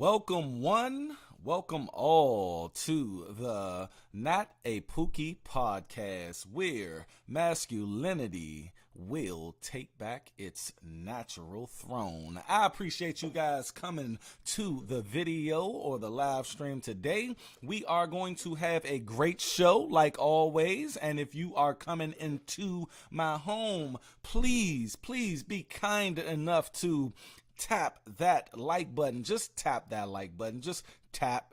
Welcome one, welcome all to the Not a POOKIE podcast, where masculinity will take back its natural throne. I appreciate you guys coming to the video or the live stream today. We are going to have a great show like always, and if you are coming into my home, please be kind enough to tap that like button. Just tap that like button. Just tap.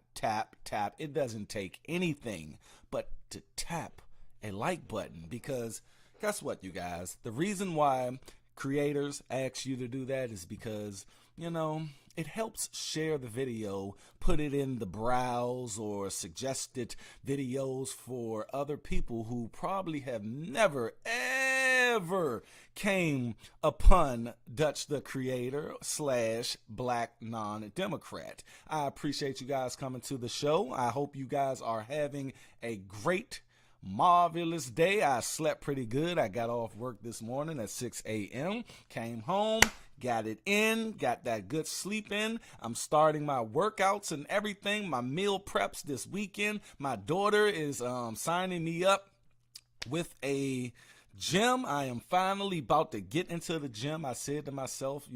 It doesn't take anything but to tap a like button, because guess what, you guys? The reason why creators ask you to do that is because, it helps share the video, put it in the browse or suggested videos for other people who probably have never ever came upon Dutch the Creator / Black Non-Democrat. I appreciate you guys coming to the show. I hope you guys are having a great, marvelous day. I slept pretty good. I got off work this morning at 6 a.m., came home, got it in, got that good sleep in. I'm starting my workouts and everything, my meal preps this weekend. My daughter is signing me up with a gym. I am finally about to get into the gym. I said to myself,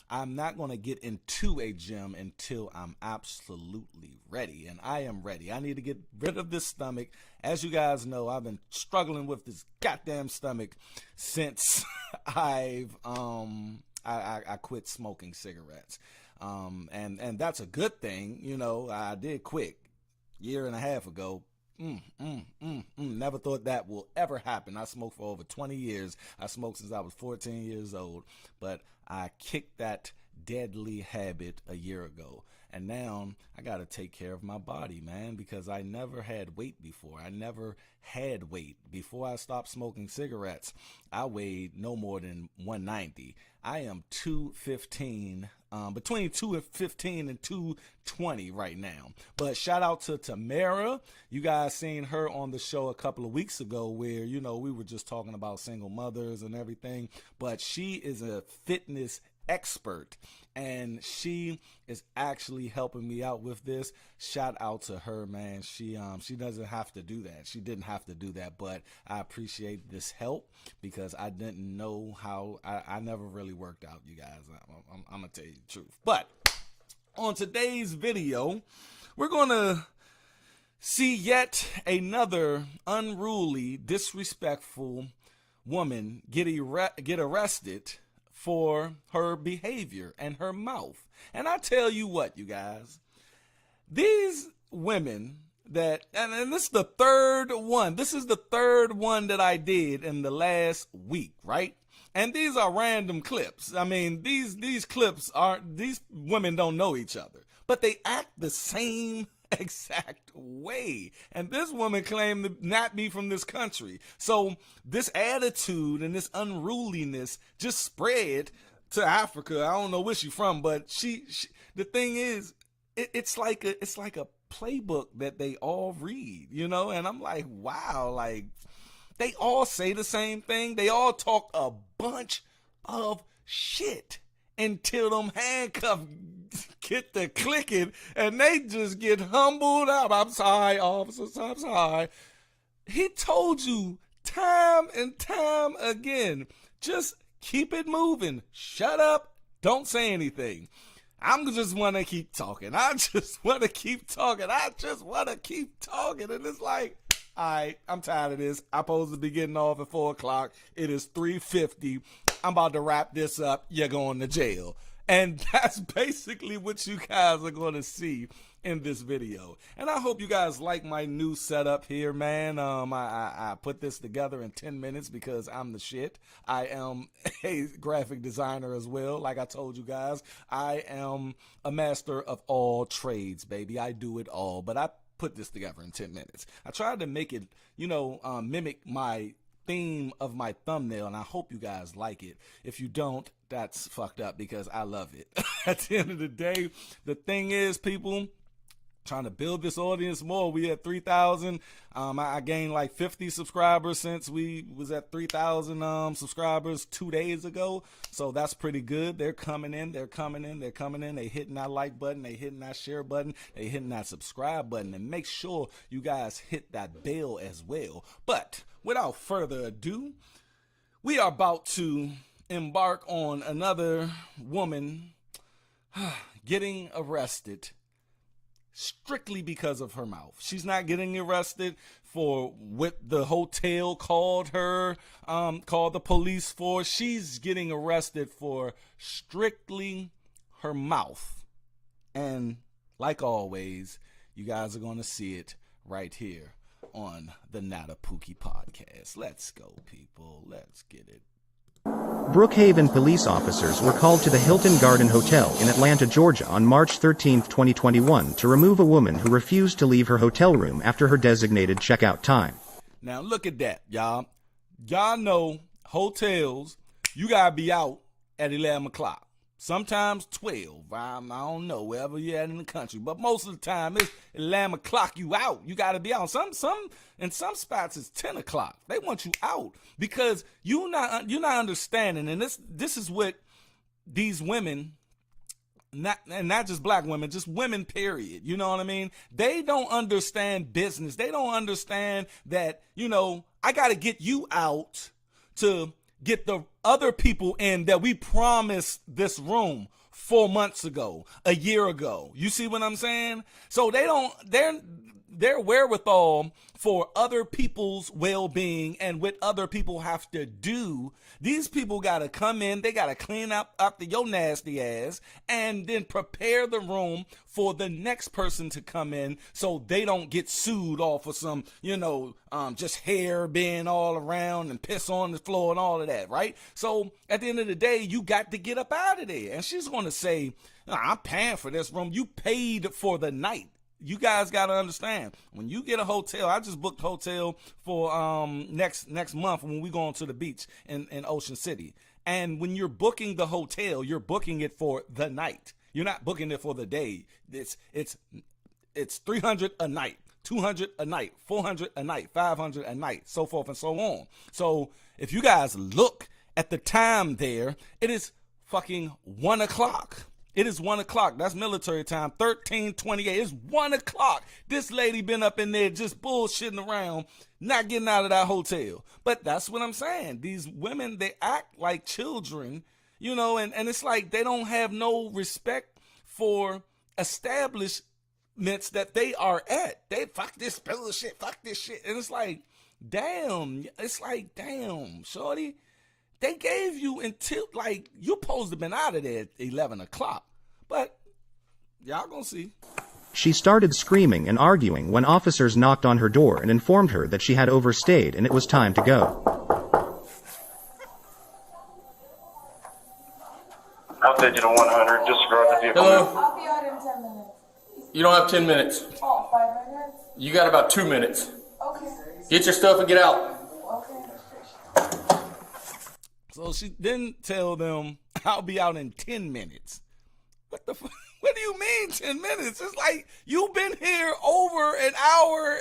I'm not going to get into a gym until I'm absolutely ready, and I am ready. I need to get rid of this stomach. As you guys know, I've been struggling with this goddamn stomach since I quit smoking cigarettes, and that's a good thing. I did quit a year and a half ago. Never thought that will ever happen. I smoked for over 20 years. I smoked since I was 14 years old, but I kicked that deadly habit a year ago. And now I got to take care of my body, man, because I never had weight before. I never had weight. Before I stopped smoking cigarettes, I weighed no more than 190. I am 215, between 215 and 220 right now. But shout out to Tamara. You guys seen her on the show a couple of weeks ago where, we were just talking about single mothers and everything. But she is a fitness expert, and she is actually helping me out with this. Shout out to her, man. She doesn't have to do that. She didn't have to do that, but I appreciate this help because I didn't know how. I never really worked out, you guys. I'm gonna tell you the truth. But on today's video, we're gonna see yet another unruly, disrespectful woman get arrested for her behavior and her mouth. And I tell you what, you guys, these women and this is the third one. This is the third one that I did in the last week, right? And these are random clips. I mean, these clips these women don't know each other, but they act the same exact way. And this woman claimed to not be from this country. So this attitude and this unruliness just spread to Africa. I don't know where she's from, but she the thing is, it's like a playbook that they all read, and I'm like, wow, like they all say the same thing. They all talk a bunch of shit until them handcuffs get to clicking and they just get humbled out. I'm sorry, officers, I'm sorry. He told you time and time again, just keep it moving. Shut up. Don't say anything. I'm just want to keep talking. I just want to keep talking. And it's like, all right, I'm tired of this. I'm supposed to be getting off at 4 o'clock. It is 3:50. I'm about to wrap this up. You're going to jail. And that's basically what you guys are going to see in this video. And I hope you guys like my new setup here, man. I put this together in 10 minutes because I'm the shit. I am a graphic designer as well. Like I told you guys, I am a master of all trades, baby. I do it all. But I put this together in 10 minutes. I tried to make it, mimic my theme of my thumbnail, and I hope you guys like it. If you don't, that's fucked up because I love it. At the end of the day, the thing is, people, trying to build this audience more. We at 3,000. I gained like 50 subscribers since we was at 3,000 subscribers 2 days ago. So that's pretty good. They're coming in. They're coming in. They're coming in. They hitting that like button. They hitting that share button. They hitting that subscribe button. And make sure you guys hit that bell as well. But without further ado, we are about to embark on another woman getting arrested strictly because of her mouth. She's not getting arrested for what the hotel called her, called the police for. She's getting arrested for strictly her mouth. And like always, you guys are going to see it right here on the Not a Pookie podcast. Let's go, people. Let's get it. Brookhaven police officers were called to the Hilton Garden Hotel in Atlanta, Georgia on March 13, 2021 to remove a woman who refused to leave her hotel room after her designated checkout time. Now look at that, y'all. Y'all know hotels, you gotta be out at 11 o'clock. Sometimes 12. I don't know, wherever you're at in the country. But most of the time, it's 11 o'clock, you out. You got to be out. In some spots, it's 10 o'clock. They want you out because you're not understanding. And this is what these women, not just black women, just women, period. You know what I mean? They don't understand business. They don't understand that, I got to get you out to get the other people in that we promised this room 4 months ago, a year ago. You see what I'm saying? So their wherewithal for other people's well-being and what other people have to do. These people got to come in, they got to clean up after your nasty ass and then prepare the room for the next person to come in so they don't get sued off of some, just hair being all around and piss on the floor and all of that, right? So at the end of the day, you got to get up out of there. And she's going to say, I'm paying for this room. You paid for the night. You guys got to understand, when you get a hotel, I just booked a hotel for next month when we go on to the beach in Ocean City. And when you're booking the hotel, you're booking it for the night. You're not booking it for the day. It's $300 a night, $200 a night, $400 a night, $500 a night, so forth and so on. So if you guys look at the time there, it is fucking 1 o'clock. It is 1 o'clock. That's military time. 13:28. It's 1 o'clock. This lady been up in there just bullshitting around, not getting out of that hotel. But that's what I'm saying. These women, they act like children, and it's like they don't have no respect for establishments that they are at. They fuck this bullshit, fuck this shit. And it's like, damn, shorty. They gave you until, you're supposed to have been out of there at 11 o'clock. But y'all gonna see. She started screaming and arguing when officers knocked on her door and informed her that she had overstayed and it was time to go. I'll take you to 100. Disregard the vehicle. Hello? I'll be out in 10 minutes. You don't have 10 minutes. Oh, 5 minutes? You got about 2 minutes. Okay. Get your stuff and get out. Okay. So she didn't tell them, I'll be out in 10 minutes. What the fuck? What do you mean 10 minutes? It's like you've been here over an hour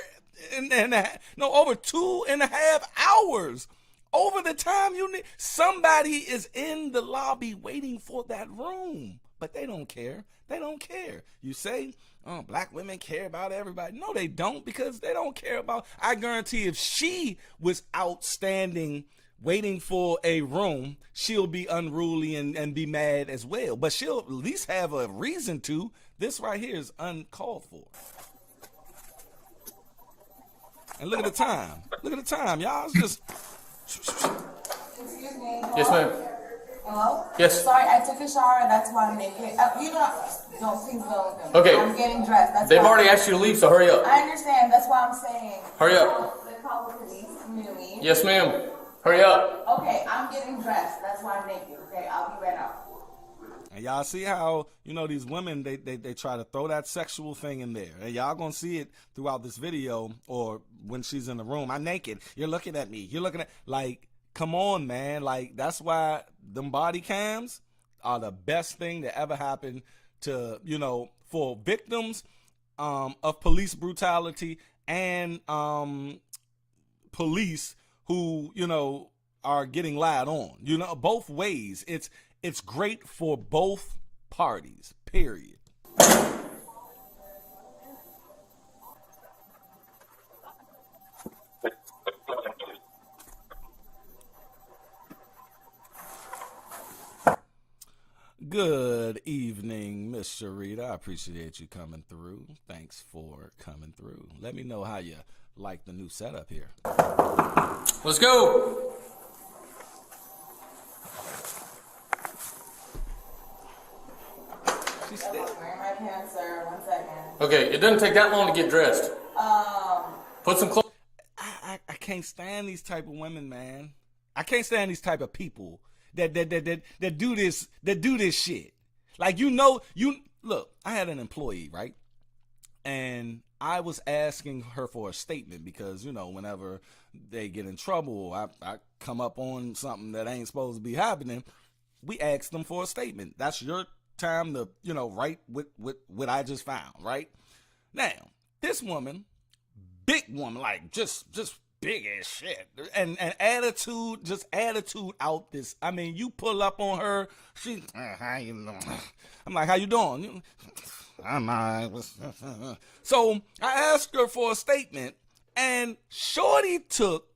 over 2.5 hours. Over the time you need. Somebody is in the lobby waiting for that room. But they don't care. They don't care. You say, black women care about everybody. No, they don't, because they don't care about. I guarantee if she was outstanding waiting for a room, she'll be unruly and be mad as well. But she'll at least have a reason to. This right here is uncalled for. And look at the time. Look at the time, y'all. It's just. Excuse me. Yes, ma'am. Hello? Yes. Sorry, I took a shower. That's why I'm naked. Please go with them. Okay. I'm getting dressed. That's They've why. already asked you to leave, so hurry up. I understand. That's why I'm saying. Hurry up. They call the police for me to leave. Yes, ma'am. Hurry up. Okay, I'm getting dressed. That's why I'm naked. Okay, I'll be right out. And y'all see how, these women, they try to throw that sexual thing in there. And y'all gonna see it throughout this video or when she's in the room. I'm naked. You're looking at me. You're looking at, come on, man. That's why them body cams are the best thing that ever happened to, for victims. of police brutality and police who, you know, are getting lied on. You know, both ways. It's great for both parties, period. Good evening, Miss Sharita. I appreciate you coming through. Thanks for coming through. Let me know how you like the new setup here. Let's go. She's still Wearing my pants, sir. 1 second. Okay, it doesn't take that long to get dressed. Put some clothes. I can't stand these type of women, man. I can't stand these type of people that do this shit. Like, you look, I had an employee, right? And I was asking her for a statement because, you know, whenever they get in trouble, I come up on something that ain't supposed to be happening, we ask them for a statement. That's your time to, you know, write what I just found, right? Now, this woman, big woman, like just big as shit, and attitude out this. I mean, you pull up on her, she, how you doing? I'm like, how you doing? I'm all right. So I asked her for a statement, and shorty took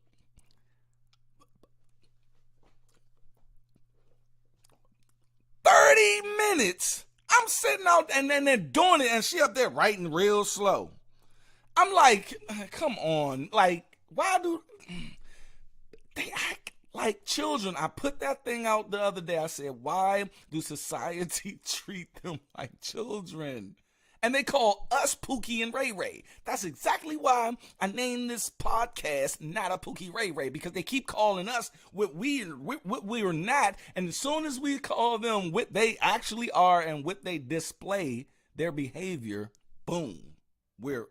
30 minutes. I'm sitting out and then they're doing it, and she up there writing real slow. I'm like, come on, like, why do they act like children? I put that thing out the other day. I said, why do society treat them like children? And they call us Pookie and Ray Ray. That's exactly why I named this podcast Not a Pookie Ray Ray, because they keep calling us what we are not. And as soon as we call them what they actually are and what they display, their behavior, boom, we're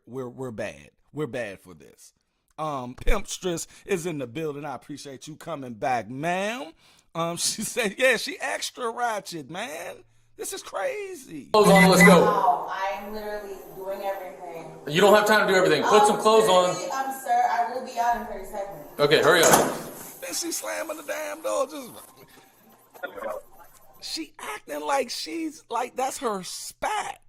bad. We're bad for this. Pimpstress is in the building. I appreciate you coming back, ma'am. She said, yeah, she extra ratchet, man. This is crazy. Clothes on, let's go. Wow, I'm literally doing everything. You don't have time to do everything. Put some clothes on. Sir, I will be out in 30 seconds. Okay, hurry up. Then she slamming the damn door. She acting like she's like that's her spat.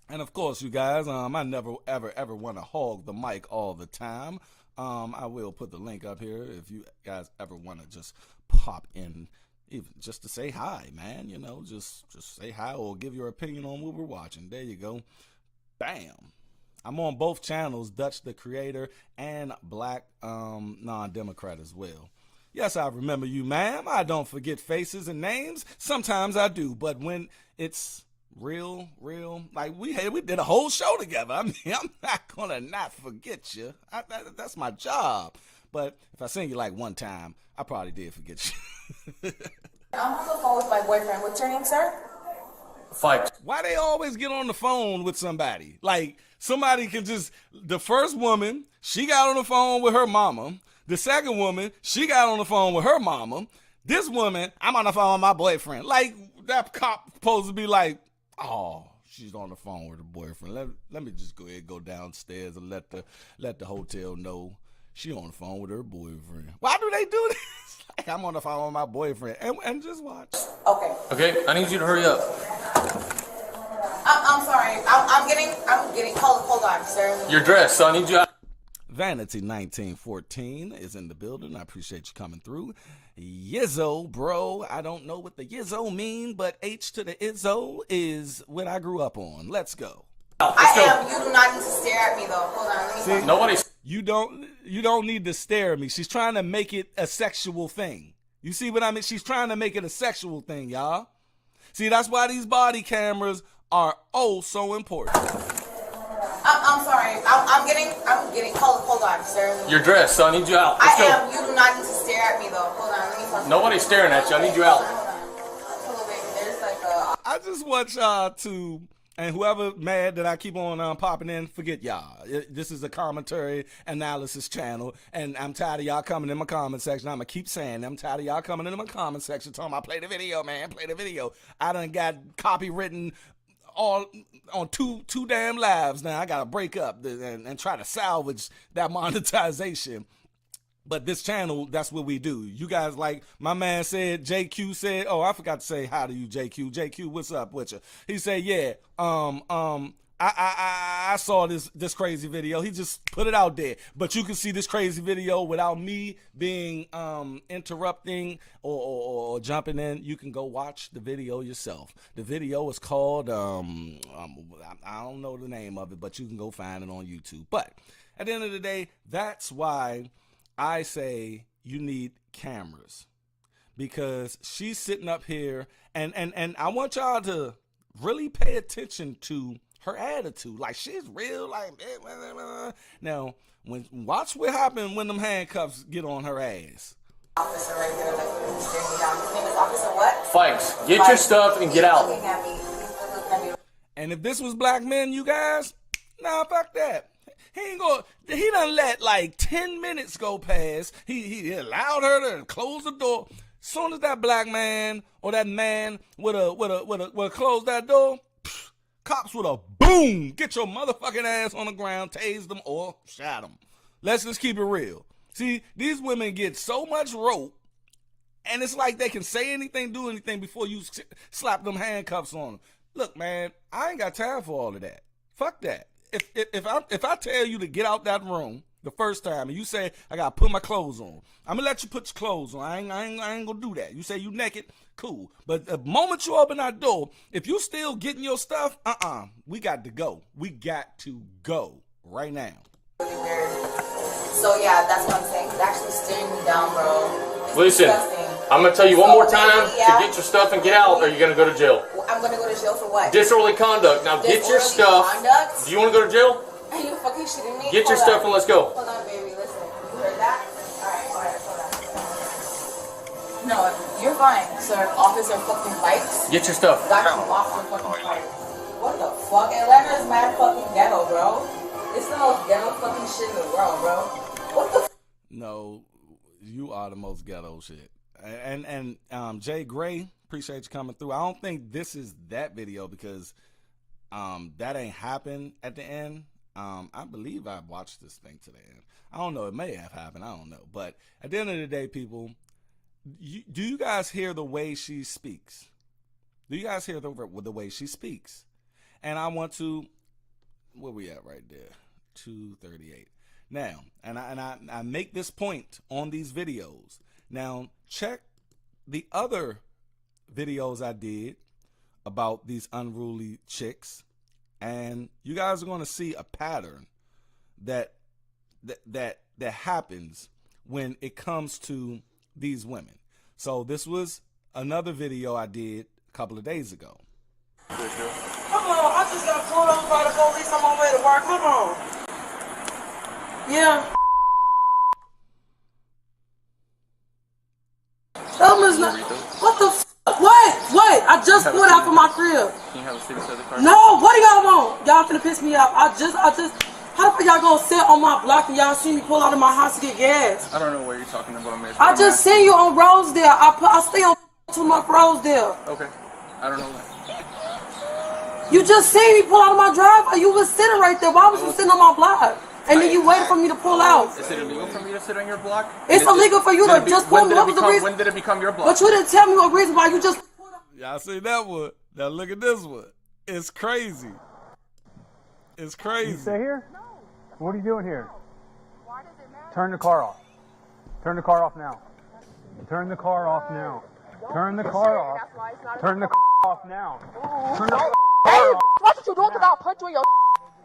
And of course, you guys, I never ever want to hog the mic all the time. I will put the link up here if you guys ever want to just pop in, even just to say hi, man. You know, just say hi or give your opinion on what we're watching. There you go. Bam. I'm on both channels, Dutch the Creator and Black Non-Democrat as well. Yes, I remember you, ma'am. I don't forget faces and names. Sometimes I do, but when it's real, like we did a whole show together. I mean, I'm not gonna not forget you. That's my job. But if I seen you like one time, I probably did forget you. I'm on the phone with my boyfriend. What's your name, sir? Fight. Why they always get on the phone with somebody? Like, somebody can just, the first woman, she got on the phone with her mama. The second woman, she got on the phone with her mama. This woman, I'm on the phone with my boyfriend. Like, that cop supposed to be like, oh, she's on the phone with her boyfriend. Let me just go ahead and go downstairs and let the hotel know she on the phone with her boyfriend. Why do they do this? Like, I'm on the phone with my boyfriend, and just watch. Okay. Okay, I need you to hurry up. I'm sorry. I'm getting. Hold on, sir. You're dressed, so I need you out. Vanity 1914 is in the building. I appreciate you coming through. Yizzo, bro. I don't know what the Yizzo mean, but H to the Izzo is what I grew up on. Let's go. Let's go. You do not need to stare at me, though. Hold on. Let me See, talk. Nobody's. You don't need to stare at me. She's trying to make it a sexual thing. You see what I mean? She's trying to make it a sexual thing, y'all. See, that's why these body cameras are so important. I'm sorry. I'm getting. Hold on, sir. You're dressed, so I need you out. Let's go. You do not need to stare at me, though. Hold on. Let me talk. Nobody's staring at you. I need you out. Hold on. There's like a. I just want y'all to And whoever mad that I keep on popping in, forget y'all. This is a commentary analysis channel, and I'm tired of y'all coming in my comment section. I'm going to keep saying I'm tired of y'all coming into my comment section talking about play the video, man, play the video. I done got copywritten all on two damn lives now. I got to break up and try to salvage that monetization. But this channel, that's what we do. You guys, like my man said, JQ said, oh, I forgot to say hi to you, JQ. JQ, what's up with you? He said, yeah, I saw this crazy video. He just put it out there. But you can see this crazy video without me being interrupting or jumping in. You can go watch the video yourself. The video is called, I don't know the name of it, but you can go find it on YouTube. But at the end of the day, that's why I say you need cameras, because she's sitting up here and I want y'all to really pay attention to her attitude. Like, she's real, like, now watch what happens when them handcuffs get on her ass. Officer right there, like, staring me down. His name is Officer what? Fikes, get your stuff and get out. Looking at me. He's looking at me. And if this was black men, you guys, nah, fuck that. He done let like 10 minutes go past. He allowed her to close the door. Soon as that black man or that man would close that door, cops would have boom, get your motherfucking ass on the ground, tased them or shot them. Let's just keep it real. See, these women get so much rope, and it's like they can say anything, do anything before you slap them handcuffs on them. Look, man, I ain't got time for all of that. Fuck that. If I tell you to get out that room the first time and you say I gotta put my clothes on, I'm gonna let you put your clothes on. I ain't gonna do that. You say you naked, cool. But the moment you open that door, if you still getting your stuff, we got to go. We got to go right now. Really weird. So yeah, that's what I'm saying. He's actually staring me down, bro. It's Listen, disgusting. I'm going to tell you one more time to get your stuff and get out, or you're going to go to jail. I'm going to go to jail for what? Disorderly conduct. Now get your stuff. Conduct? Do you want to go to jail? Are you fucking shitting me? Get your stuff and let's go. Hold on, baby. Listen. You heard that? Alright, hold on. No, you're fine, sir. Officer fucking Fikes. Get your stuff. Got you officer fucking Fikes. What the fuck? Atlanta is mad fucking ghetto, bro. It's the most ghetto fucking shit in the world, bro. What the f? No, you are the most ghetto shit. And Jay Gray, appreciate you coming through. I don't think this is that video because that ain't happened at the end. I believe I watched this thing to the end. I don't know. It may have happened. I don't know. But at the end of the day, people, do you guys hear the way she speaks? Do you guys hear the way she speaks? And I want to, where we at right there? 238. Now, and I make this point on these videos. Now, check the other videos I did about these unruly chicks, and you guys are going to see a pattern that happens when it comes to these women. So this was another video I did a couple of days ago. Come on, I just got pulled over by the police on my way to work. Come on. Yeah. What the f? Wait, I just pulled out from my crib. Can you have a seat beside the car? No, what do y'all want? Y'all finna piss me off. I just, how the fuck y'all gonna sit on my block and y'all see me pull out of my house to get gas? I don't know what you're talking about, man. I just seen you on Rosedale. I stay on too much Rosedale. Okay. I don't know that. You just seen me pull out of my driveway. You was sitting right there. Why was you sitting on my block? And then you waited for me to pull out. Is it illegal for me to sit on your block? It's illegal for you to just pull me. What was the reason? When did it become your block? But you didn't tell me what reason why you just pulled up. Y'all see that one? Now look at this one. It's crazy. It's crazy. You stay here? No. What are you doing here? Why does it matter? Turn the car off. Turn the car off now. Turn the car off now. Turn the car off. Turn the car off now. Turn the car off. Hey, watch what you doing because I'll punch you in your.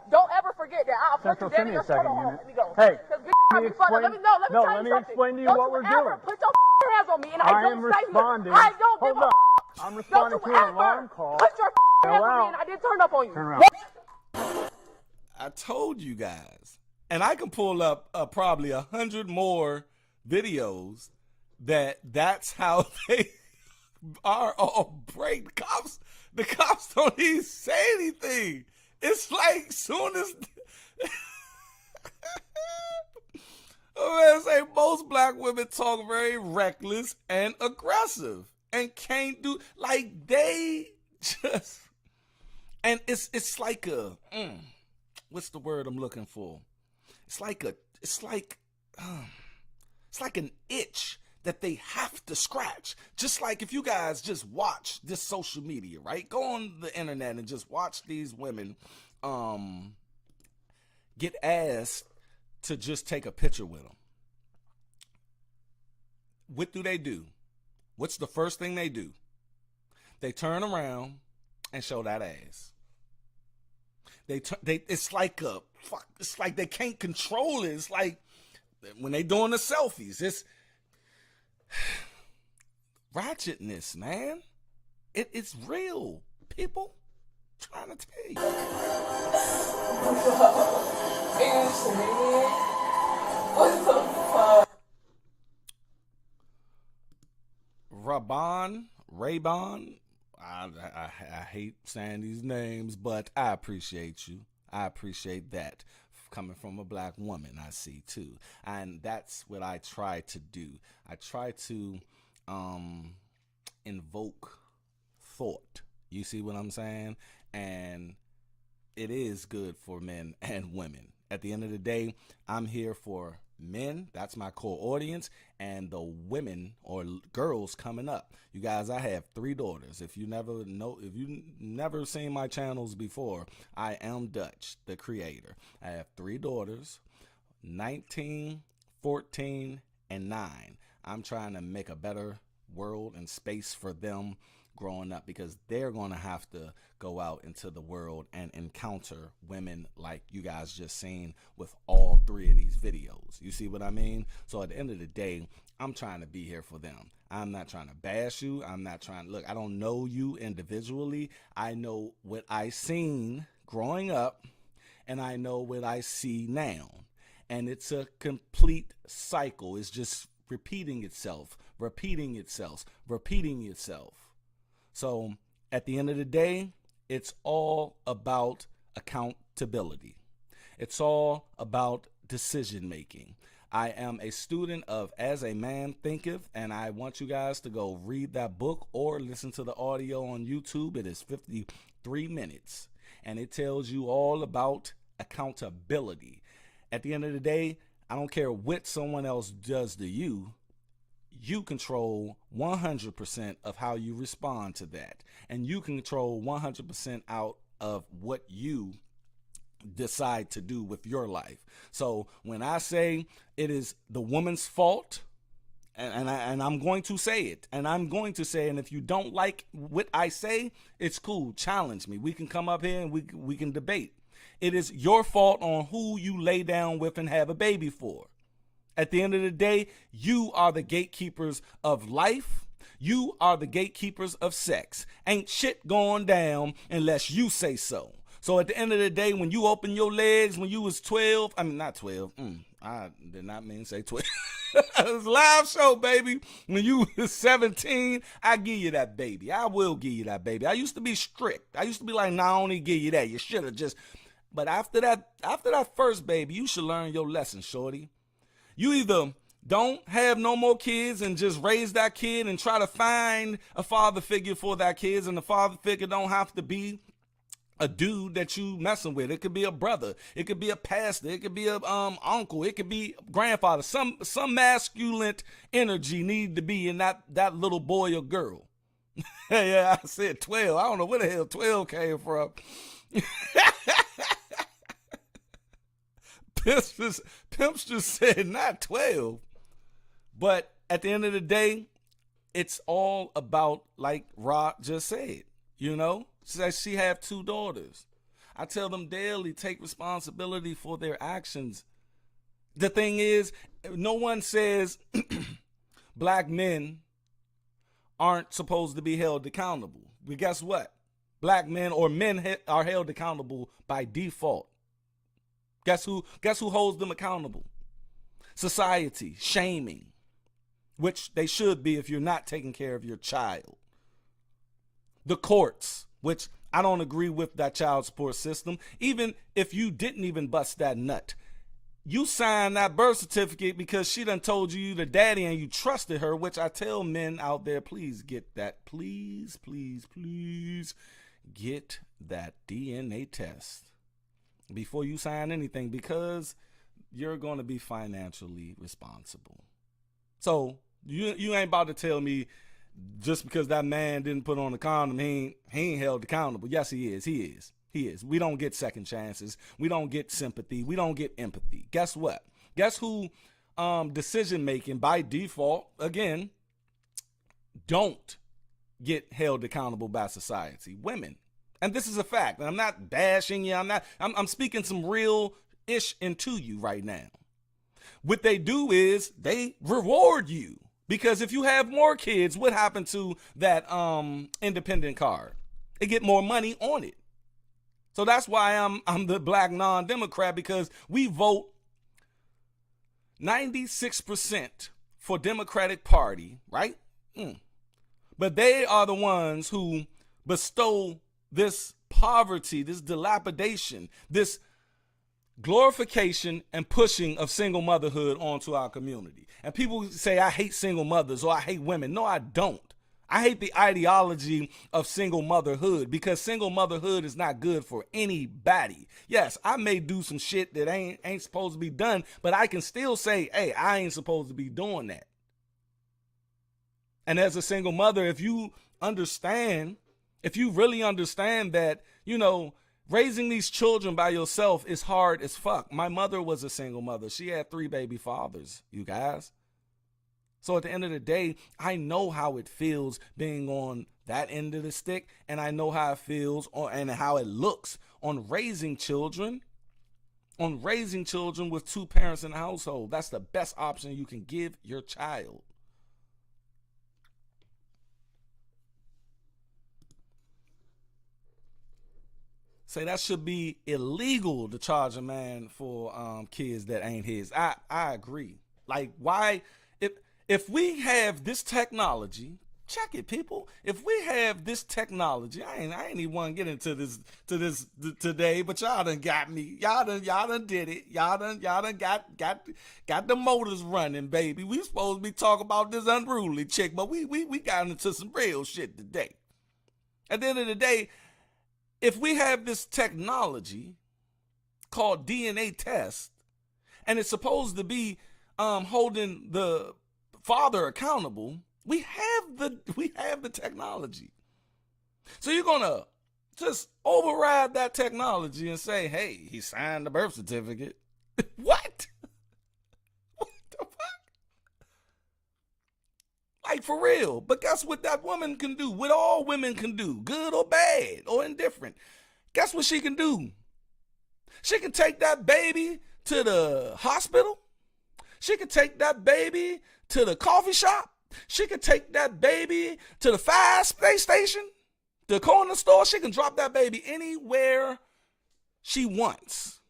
Don't ever forget that. I'll punch you Central, dead in send me your a second shoulder. unit. Let me go. Hey, Let me explain. Let me tell you something. explain to you Don't what we're ever doing. put your hands on me, and I I don't am say responding. I don't give Hold a. up. I'm responding to an alarm call. Put your hands on out. me, and I didn't turn up on you. Turn around. I told you guys, and I can pull up probably 100 more videos that's how are all break. The cops don't even say anything. It's like soon as oh, man, say most black women talk very reckless and aggressive and can't do like they just and it's like a what's the word I'm looking for? It's like an itch that they have to scratch. Just like if you guys just watch this social media, right? Go on the internet and just watch these women get asked to just take a picture with them. What do? What's the first thing they do? They turn around and show that ass. It's like they can't control it. It's like when they doing the selfies, it's ratchetness, man. It's real, people. I'm trying to tell you. What the fuck? Raybon. I hate saying these names, but I appreciate you. I appreciate that. Coming from a black woman, I see too. And that's what I try to do. I try to invoke thought. You see what I'm saying? And it is good for men and women. At the end of the day, I'm here for men. That's my core audience. And the women or girls coming up. You guys, I have 3 daughters. If you never seen my channels before, I am Dutch, the creator. I have 3 daughters, 19, 14, and 9. I'm trying to make a better world and space for them growing up, because they're going to have to go out into the world and encounter women like you guys just seen with all 3 of these videos. You see what I mean? So at the end of the day, I'm trying to be here for them. I'm not trying to bash you. I'm not trying to look. I don't know you individually. I know what I seen growing up, and I know what I see now. And it's a complete cycle. It's just repeating itself, repeating itself, repeating itself. So at the end of the day, it's all about accountability. It's all about decision making. I am a student of As a Man Thinketh, and I want you guys to go read that book or listen to the audio on YouTube. It is 53 minutes, and it tells you all about accountability. At the end of the day, I don't care what someone else does to you. You control 100% of how you respond to that. And you control 100% out of what you decide to do with your life. So when I say it is the woman's fault, and I'm going to say it, and if you don't like what I say, it's cool. Challenge me. We can come up here and we can debate. It is your fault on who you lay down with and have a baby for. At the end of the day, you are the gatekeepers of life. You are the gatekeepers of sex. Ain't shit going down unless you say so. So at the end of the day, when you open your legs when you was 12, I mean, not 12. I did not mean to say 12. It was a live show, baby. When you was 17, I give you that baby. I will give you that baby. I used to be strict. I used to be like, nah, I only give you that. You should have just. But after that first baby, you should learn your lesson, shorty. You either don't have no more kids and just raise that kid and try to find a father figure for that kids, and the father figure don't have to be a dude that you messing with. It could be a brother. It could be a pastor. It could be a uncle. It could be grandfather. Some masculine energy need to be in that little boy or girl. Yeah, I said 12. I don't know where the hell 12 came from. Pimps just said not 12. But at the end of the day, it's all about, like Rod just said, you know, she have 2 daughters. I tell them daily, take responsibility for their actions. The thing is, no one says black men aren't supposed to be held accountable. But guess what? Black men or men are held accountable by default. Guess who holds them accountable? Society, shaming, which they should be if you're not taking care of your child. the courts, which I don't agree with that child support system. Even if you didn't even bust that nut, you signed that birth certificate because she done told you the daddy and you trusted her, which I tell men out there, please get that. Please, please, please get that DNA test before you sign anything, because you're going to be financially responsible. So you ain't about to tell me just because that man didn't put on the condom, he ain't held accountable. Yes, he is. He is. We don't get second chances. We don't get sympathy. We don't get empathy. Guess what? Guess who decision making by default, again, don't get held accountable by society? Women. And this is a fact. And I'm not bashing you. I'm speaking some real ish into you right now. What they do is they reward you. Because if you have more kids, what happened to that independent card? They get more money on it. So that's why I'm the black non-Democrat, because we vote 96% for Democratic Party, right? But they are the ones who bestow this poverty, this dilapidation, this glorification and pushing of single motherhood onto our community. And people say, I hate single mothers or I hate women. No, I don't. I hate the ideology of single motherhood, because single motherhood is not good for anybody. Yes, I may do some shit that ain't supposed to be done, but I can still say, hey, I ain't supposed to be doing that. And as a single mother, if you really understand that, raising these children by yourself is hard as fuck. My mother was a single mother. She had 3 baby fathers, you guys. So at the end of the day, I know how it feels being on that end of the stick, and I know how it feels and how it looks on raising children with 2 parents in the household. That's the best option you can give your child. Say that should be illegal to charge a man for kids that ain't his. I agree. Like, why? If we have this technology, check it, people. If we have this technology, I ain't even want to get into this today, but y'all done got me. Y'all done did it. Y'all done got the motors running, baby. We supposed to be talking about this unruly chick, but we got into some real shit today. At the end of the day, if we have this technology called DNA test, and it's supposed to be holding the father accountable, we have the technology. So you're gonna just override that technology and say, hey, he signed the birth certificate. What? What the fuck? Like, for real. But guess what that woman can do? What all women can do, good or bad or indifferent. Guess what she can do? She can take that baby to the hospital. She can take that baby to the coffee shop. She can take that baby to the fire station, the corner store. She can drop that baby anywhere she wants,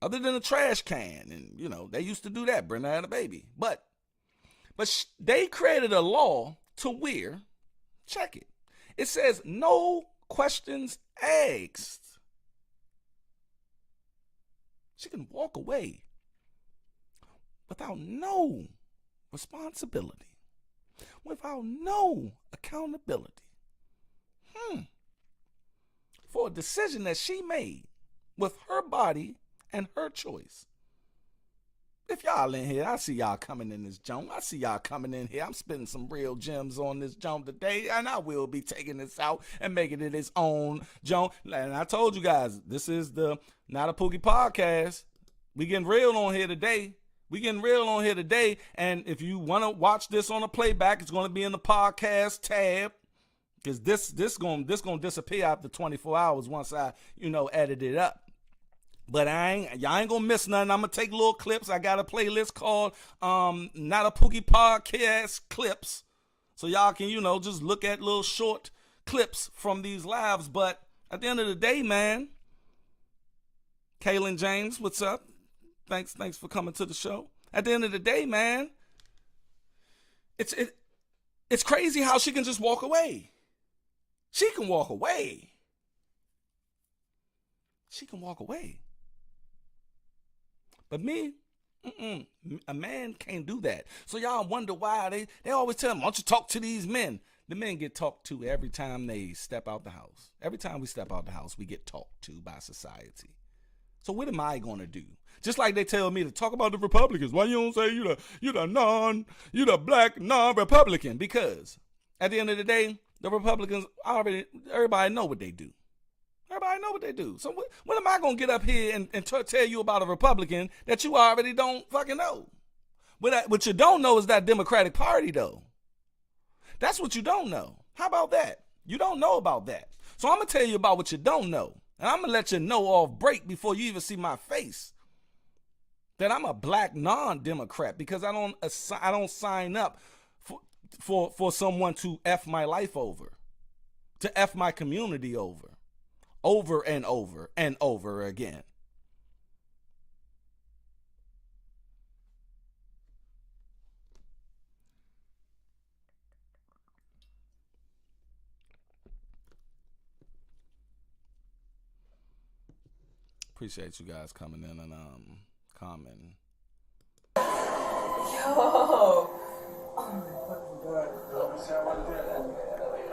other than a trash can. And, they used to do that. Brenda had a baby. But they created a law to where, check it, it says no questions asked. She can walk away without no responsibility, without no accountability, for a decision that she made with her body and her choice. If y'all in here, I see y'all coming in this jump. I see y'all coming in here. I'm spitting some real gems on this jump today, and I will be taking this out and making it its own jump. And I told you guys, this is the Not a Pookie podcast. We getting real on here today. And if you want to watch this on a playback, it's going to be in the podcast tab, because this going to disappear after 24 hours once I edit it up. But y'all ain't gonna miss nothing. I'm gonna take little clips. I got a playlist called Not a Pookie Podcast Clips, so y'all can just look at little short clips from these lives. But at the end of the day, man, Kaylin James, what's up? Thanks for coming to the show. At the end of the day, man, it's crazy how she can just walk away. She can walk away. She can walk away. But me, a man can't do that. So y'all wonder why they always tell them, why don't you talk to these men? The men get talked to every time they step out the house. Every time we step out the house, we get talked to by society. So what am I going to do? Just like they tell me to talk about the Republicans. Why you don't say you the black non-Republican? Because at the end of the day, the Republicans everybody know what they do. Everybody know what they do. So when am I going to get up here and tell you about a Republican that you already don't fucking know? What you don't know is that Democratic Party, though. That's what you don't know. How about that? You don't know about that. So I'm going to tell you about what you don't know. And I'm going to let you know off break before you even see my face that I'm a black non-Democrat because I don't sign up for someone to F my life over, to F my community over and over and over again. Appreciate you guys coming in and commenting. Yo. Oh my God.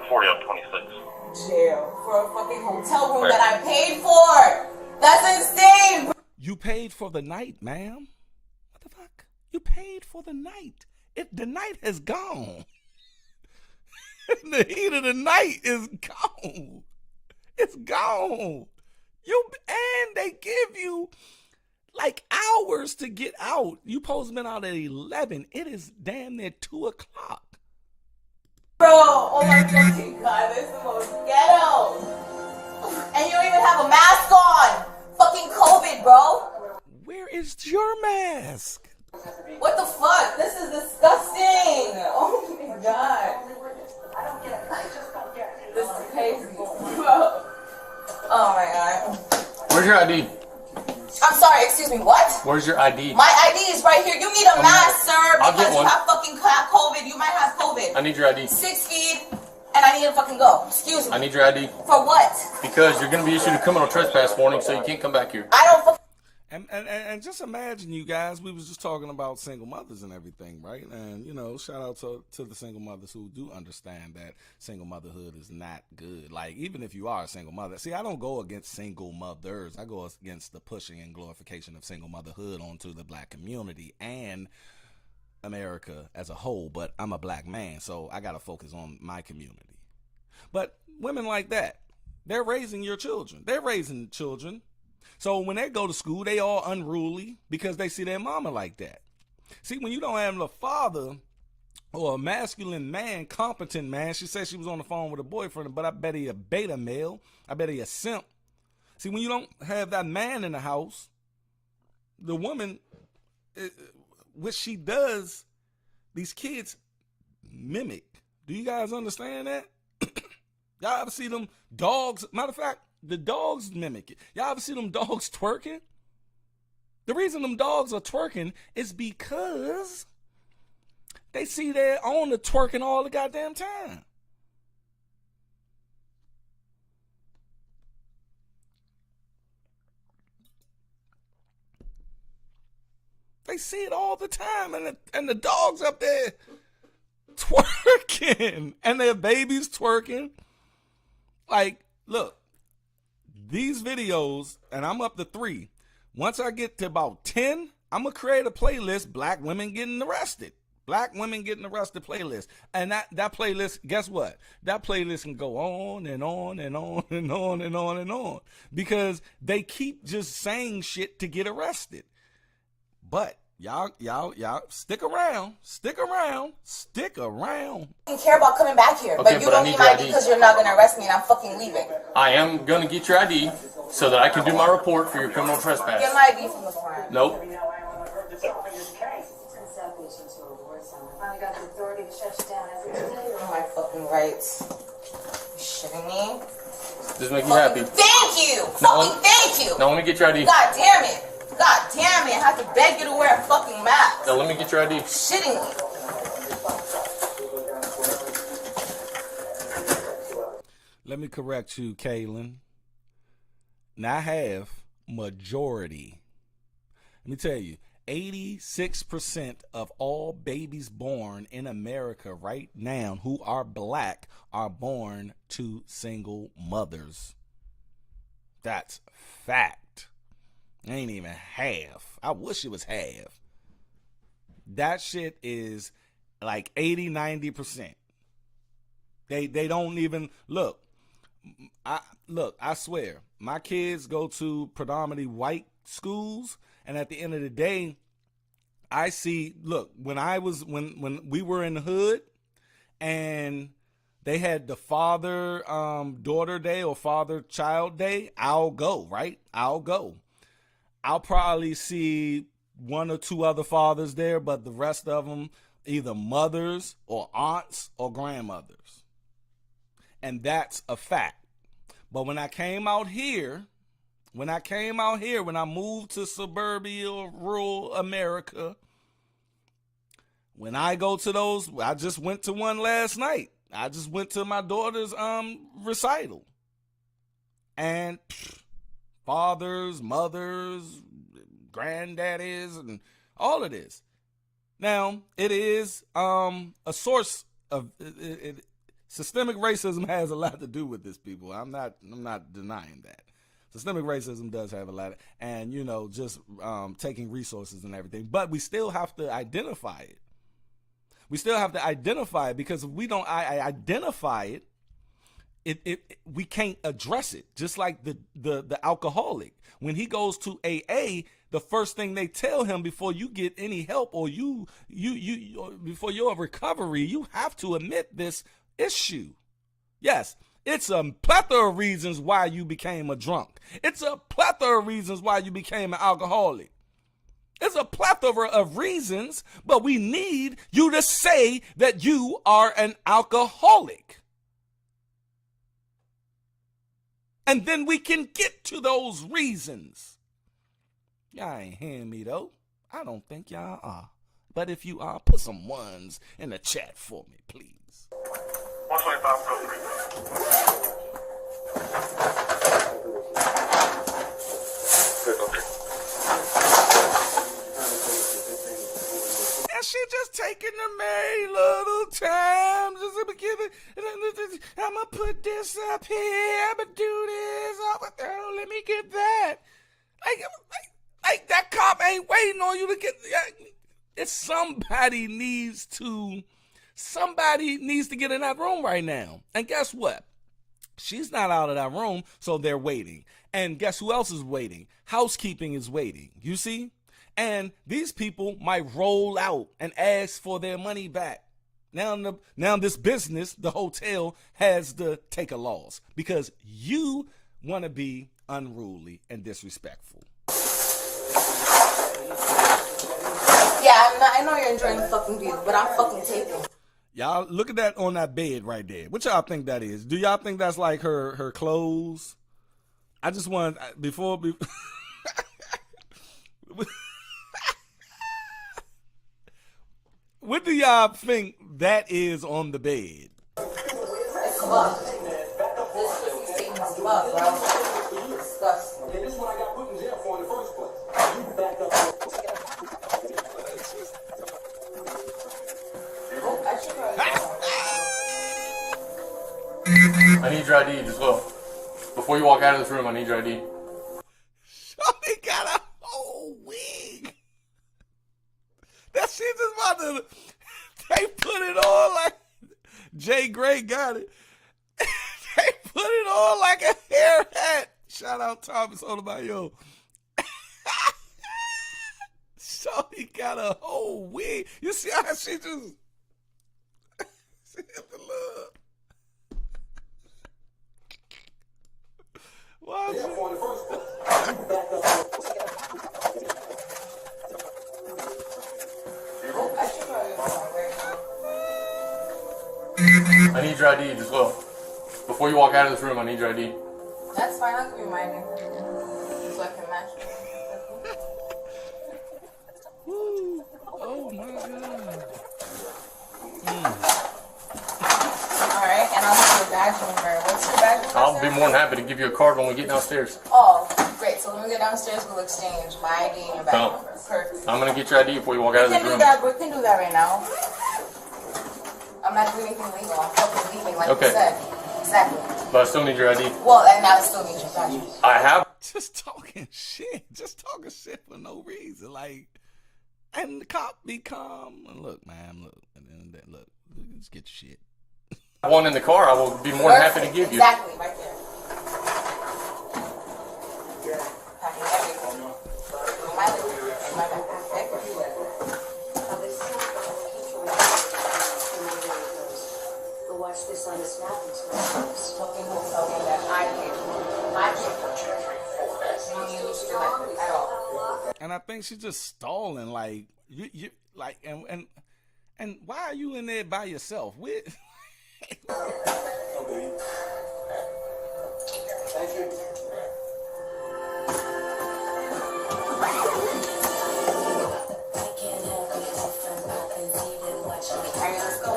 40 on 26. Jail for a fucking hotel room that I paid for. That's insane. You paid for the night, ma'am. What the fuck? You paid for the night. The night has gone. The heat of the night is gone. It's gone. And they give you like hours to get out. You supposed to been out at 11. It is damn near 2 o'clock. Bro, oh my fucking God, this is the most ghetto. And you don't even have a mask on. Fucking COVID, bro. Where is your mask? What the fuck? This is disgusting. Oh my God. I don't get it. I just don't get it. This is crazy, bro. Oh my God. Where's your ID? I'm sorry, excuse me, what? Where's your ID? My ID is right here. You need a mask, sir, I'll because get you one. have fucking COVID. You might have COVID. I need your ID. 6 feet, and I need to fucking go. Excuse me. I need your ID. For what? Because you're going to be issued a criminal trespass warning, so you can't come back here. I don't fucking... And just imagine, you guys, we was just talking about single mothers and everything, right? And, shout out to the single mothers who do understand that single motherhood is not good. Like, even if you are a single mother. See, I don't go against single mothers. I go against the pushing and glorification of single motherhood onto the black community and America as a whole. But I'm a black man, so I got to focus on my community. But women like that, they're raising your children. They're raising children. So when they go to school, they all unruly because they see their mama like that. See, when you don't have a father or a masculine man, competent man, she said she was on the phone with a boyfriend, but I bet he a beta male. I bet he a simp. See, when you don't have that man in the house, the woman, what she does, these kids mimic. Do you guys understand that? Y'all ever see them dogs? Matter of fact, the dogs mimic it. Y'all ever see them dogs twerking? The reason them dogs are twerking is because they see their owner twerking all the goddamn time. They see it all the time, and the dog's up there twerking, and their babies twerking. Like, look. These videos, and I'm up to 3. Once I get to about 10, I'm going to create a playlist, Black Women Getting Arrested. Black Women Getting Arrested playlist. And that playlist, guess what? That playlist can go on and on and on and on and on and on. Because they keep just saying shit to get arrested. But y'all, stick around. I don't care about coming back here, Okay, but you but I don't need need your my ID. ID because you're not going to arrest me and I'm fucking leaving. I am going to get your ID so that I can do my report for your criminal trespass. Get my ID from the front. Nope. My fucking rights. You shitting me? Does it make you happy? Thank you! No, Fucking thank you! Now let me get your ID. God damn it! God damn it! I have to beg you to wear a fucking mask. Now let me get your ID. Shitting me. Let me correct you, Kaylin. Not half, majority. Let me tell you, 86% of all babies born in America right now who are black are born to single mothers. That's fact. Ain't even half. I wish it was half. That shit is like 80-90%. They don't even look. I swear, my kids go to predominantly white schools, and at the end of the day, I see, look, when we were in the hood and they had the father daughter day or father child day, I'll go, right? I'll go. I'll probably see one or two other fathers there, but the rest of them either mothers or aunts or grandmothers. And that's a fact. But when I came out here, when I moved to suburban rural America, when I go to those, I just went to one last night. I just went to my daughter's recital. And fathers, mothers, granddaddies, and all of this. Now, it is a source of systemic racism has a lot to do with this, people. I'm not denying that. Systemic racism does have a lot of, and just taking resources and everything. But we still have to identify it. We still have to identify it, because if we don't identify it, we can't address it. Just like the alcoholic, when he goes to AA, the first thing they tell him before you get any help or you before your recovery, you have to admit this issue. Yes, it's a plethora of reasons why you became a drunk. It's a plethora of reasons why you became an alcoholic. It's a plethora of reasons, but we need you to say that you are an alcoholic. And then we can get to those reasons. Y'all ain't hearing me, though. I don't think y'all are. But if you are, put some ones in the chat for me, please. 125, go 3. Good, okay. And she just taking the merry little time. Just give it. I'm going to put this up here. I'm going to do this. Oh, let me get that. Like that cop ain't waiting on you to get. It's somebody needs to get in that room right now. And guess what? She's not out of that room, so they're waiting. And guess who else is waiting? Housekeeping is waiting. You see? And these people might roll out and ask for their money back. Now this business, the hotel, has to take a loss because you want to be unruly and disrespectful. Yeah, I know you're enjoying the fucking view, but I'm fucking taking. Y'all, look at that on that bed right there. What y'all think that is? Do y'all think that's like her clothes? I just want, before what do y'all think that is on the bed? It's fuck. This shit stinks as fuck, bro. Disgusting. This is what I got put in jail for in the first place. You backed up. I need your ID as well. Before you walk out of this room, I need your ID. Shawty got a whole wig. That shit just about to. They put it on like Jay Gray got it. They put it on like a hair hat. Shout out Thomas Sotomayor. Shawty got a whole wig. You see how she just. She hit the love. Why is I need your ID as well. Before you walk out of this room, I need your ID. That's fine, I'll give you mine. So I can match. Woo. Oh my God. Alright, and around with your badge number. What's your badge number? I'll be more than happy to give you a card when we get downstairs. Oh, great. So when we get downstairs, we'll exchange my ID and your badge number. Perfect. I'm gonna get your ID before you walk out of this room. We can do that right now. I'm not doing anything legal. I'm fucking leaving, like you said. Exactly. But I still need your ID. Well, and I still need your badge. I have. Just talking shit. Just talking shit for no reason. Like, and the cop be calm. Look, man, look. And then look, just get your shit. One in the car, I will be more than happy to give you. Exactly, right there. Packing everything. My backpack. Watch this on the snap and Fucking hotel room that I paid for. I paid for. You don't use it at all. And I think she's just stalling. Like you like, and why are you in there by yourself? With Okay. Thank you. Let's go.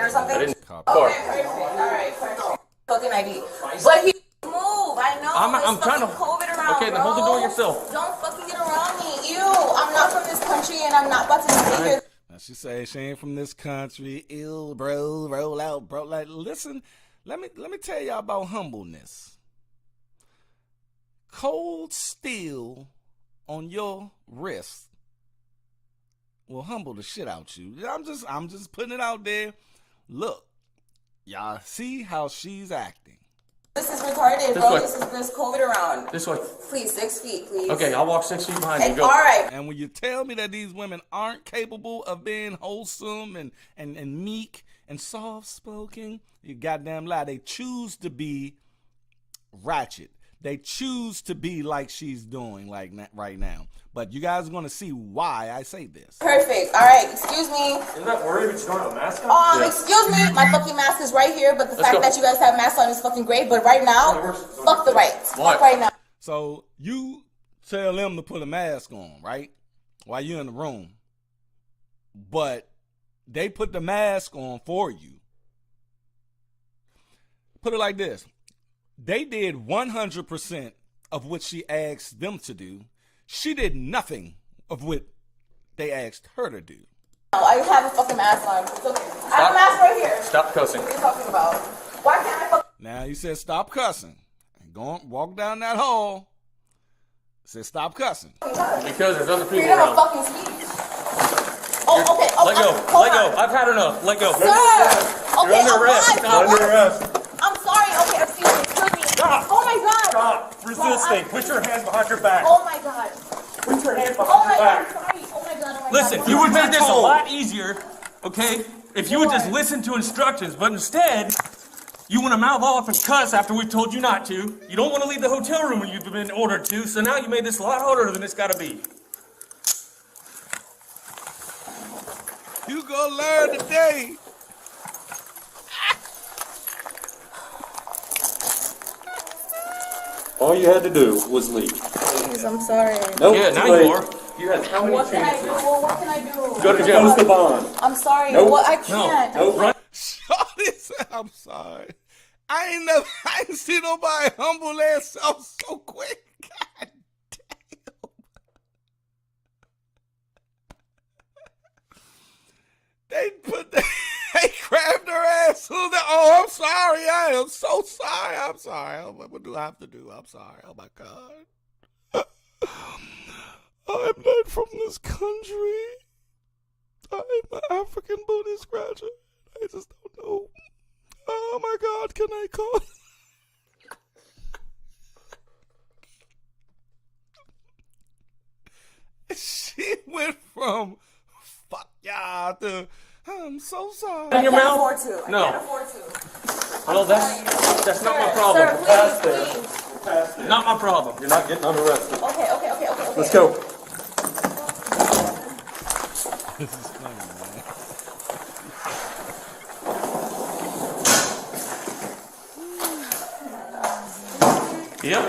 Or something? I didn't. Okay, perfect. Alright, perfect. Fucking ID. But he move. I know. I'm trying to. COVID around, Okay, then hold the door yourself. Don't fucking get around me. Ew. I'm not from this country and I'm not about to stay here. now she say she ain't from this country. Ill, bro, roll out, bro. Like, listen, let me tell y'all about humbleness. Cold steel on your wrist will humble the shit out you. I'm just putting it out there. Look, y'all see how she's acting. This is retarded, bro. This COVID around. This way. Please, 6 feet, please. Okay, I'll walk 6 feet behind you. Go. All right. And when you tell me that these women aren't capable of being wholesome and meek and soft-spoken, you goddamn lie. They choose to be ratchet. They choose to be like she's doing right now. But you guys are going to see why I say this. Perfect. All right. Excuse me. Isn't that worried that you don't have a mask on? Yeah. Excuse me. My fucking mask is right here, but the fact that you guys have masks on is fucking great. But right now, fuck the rights. What? Fuck right now. So you tell them to put a mask on, right? While you're in the room. But they put the mask on for you. Put it like this. They did 100% of what she asked them to do. She did nothing of what they asked her to do. I have a fucking mask on. It's okay. I have a mask right here. Stop cussing. What are you talking about? Why can't I fuck? Now you said stop cussing. And walk down that hall. Said stop cussing. Because there's other people Freedom of around. fucking speech. Oh, okay. Oh, Let go. Let go. I've had enough. Let go. Sir. You're Okay, under arrest. I'm You're under arrest. I'm sorry. Okay, excuse me. Stop. Oh my God. Stop resisting. Put your hands behind your back. Oh my God. Put your hands Oh behind my your God. I'm back. sorry. Oh my God. Oh my Listen, God. you would make this a lot easier, okay, if you would just listen to instructions, but instead, you want to mouth off and cuss after we've told you not to. You don't want to leave the hotel room when you've been ordered to, so now you made this a lot harder than it's got to be. You gonna learn today. All you had to do was leave. Please, I'm sorry. Nope. Yeah, now wait. you are. You had how many What can I chances? do? Well, what can I do? Go to jail. Post the bond. I'm sorry. Nope. What? I can't. Nope. Run. Shorty said, I'm sorry. I ain't seen nobody humble themselves so quick. God damn. They grabbed her ass. Oh, I'm sorry. I am so sorry. I'm sorry. What do I have to do? I'm sorry. Oh my God. I'm not from this country. I'm an African Buddhist graduate. I just don't know. Oh my God, can I call? She went from fuck y'all to I'm so sorry. In your I can't mouth? afford to. No. I can't afford to. Well, that's not my problem. Sir, please. Not my problem. You're not getting unarrested. Okay. Let's go. This is funny, man. Yep.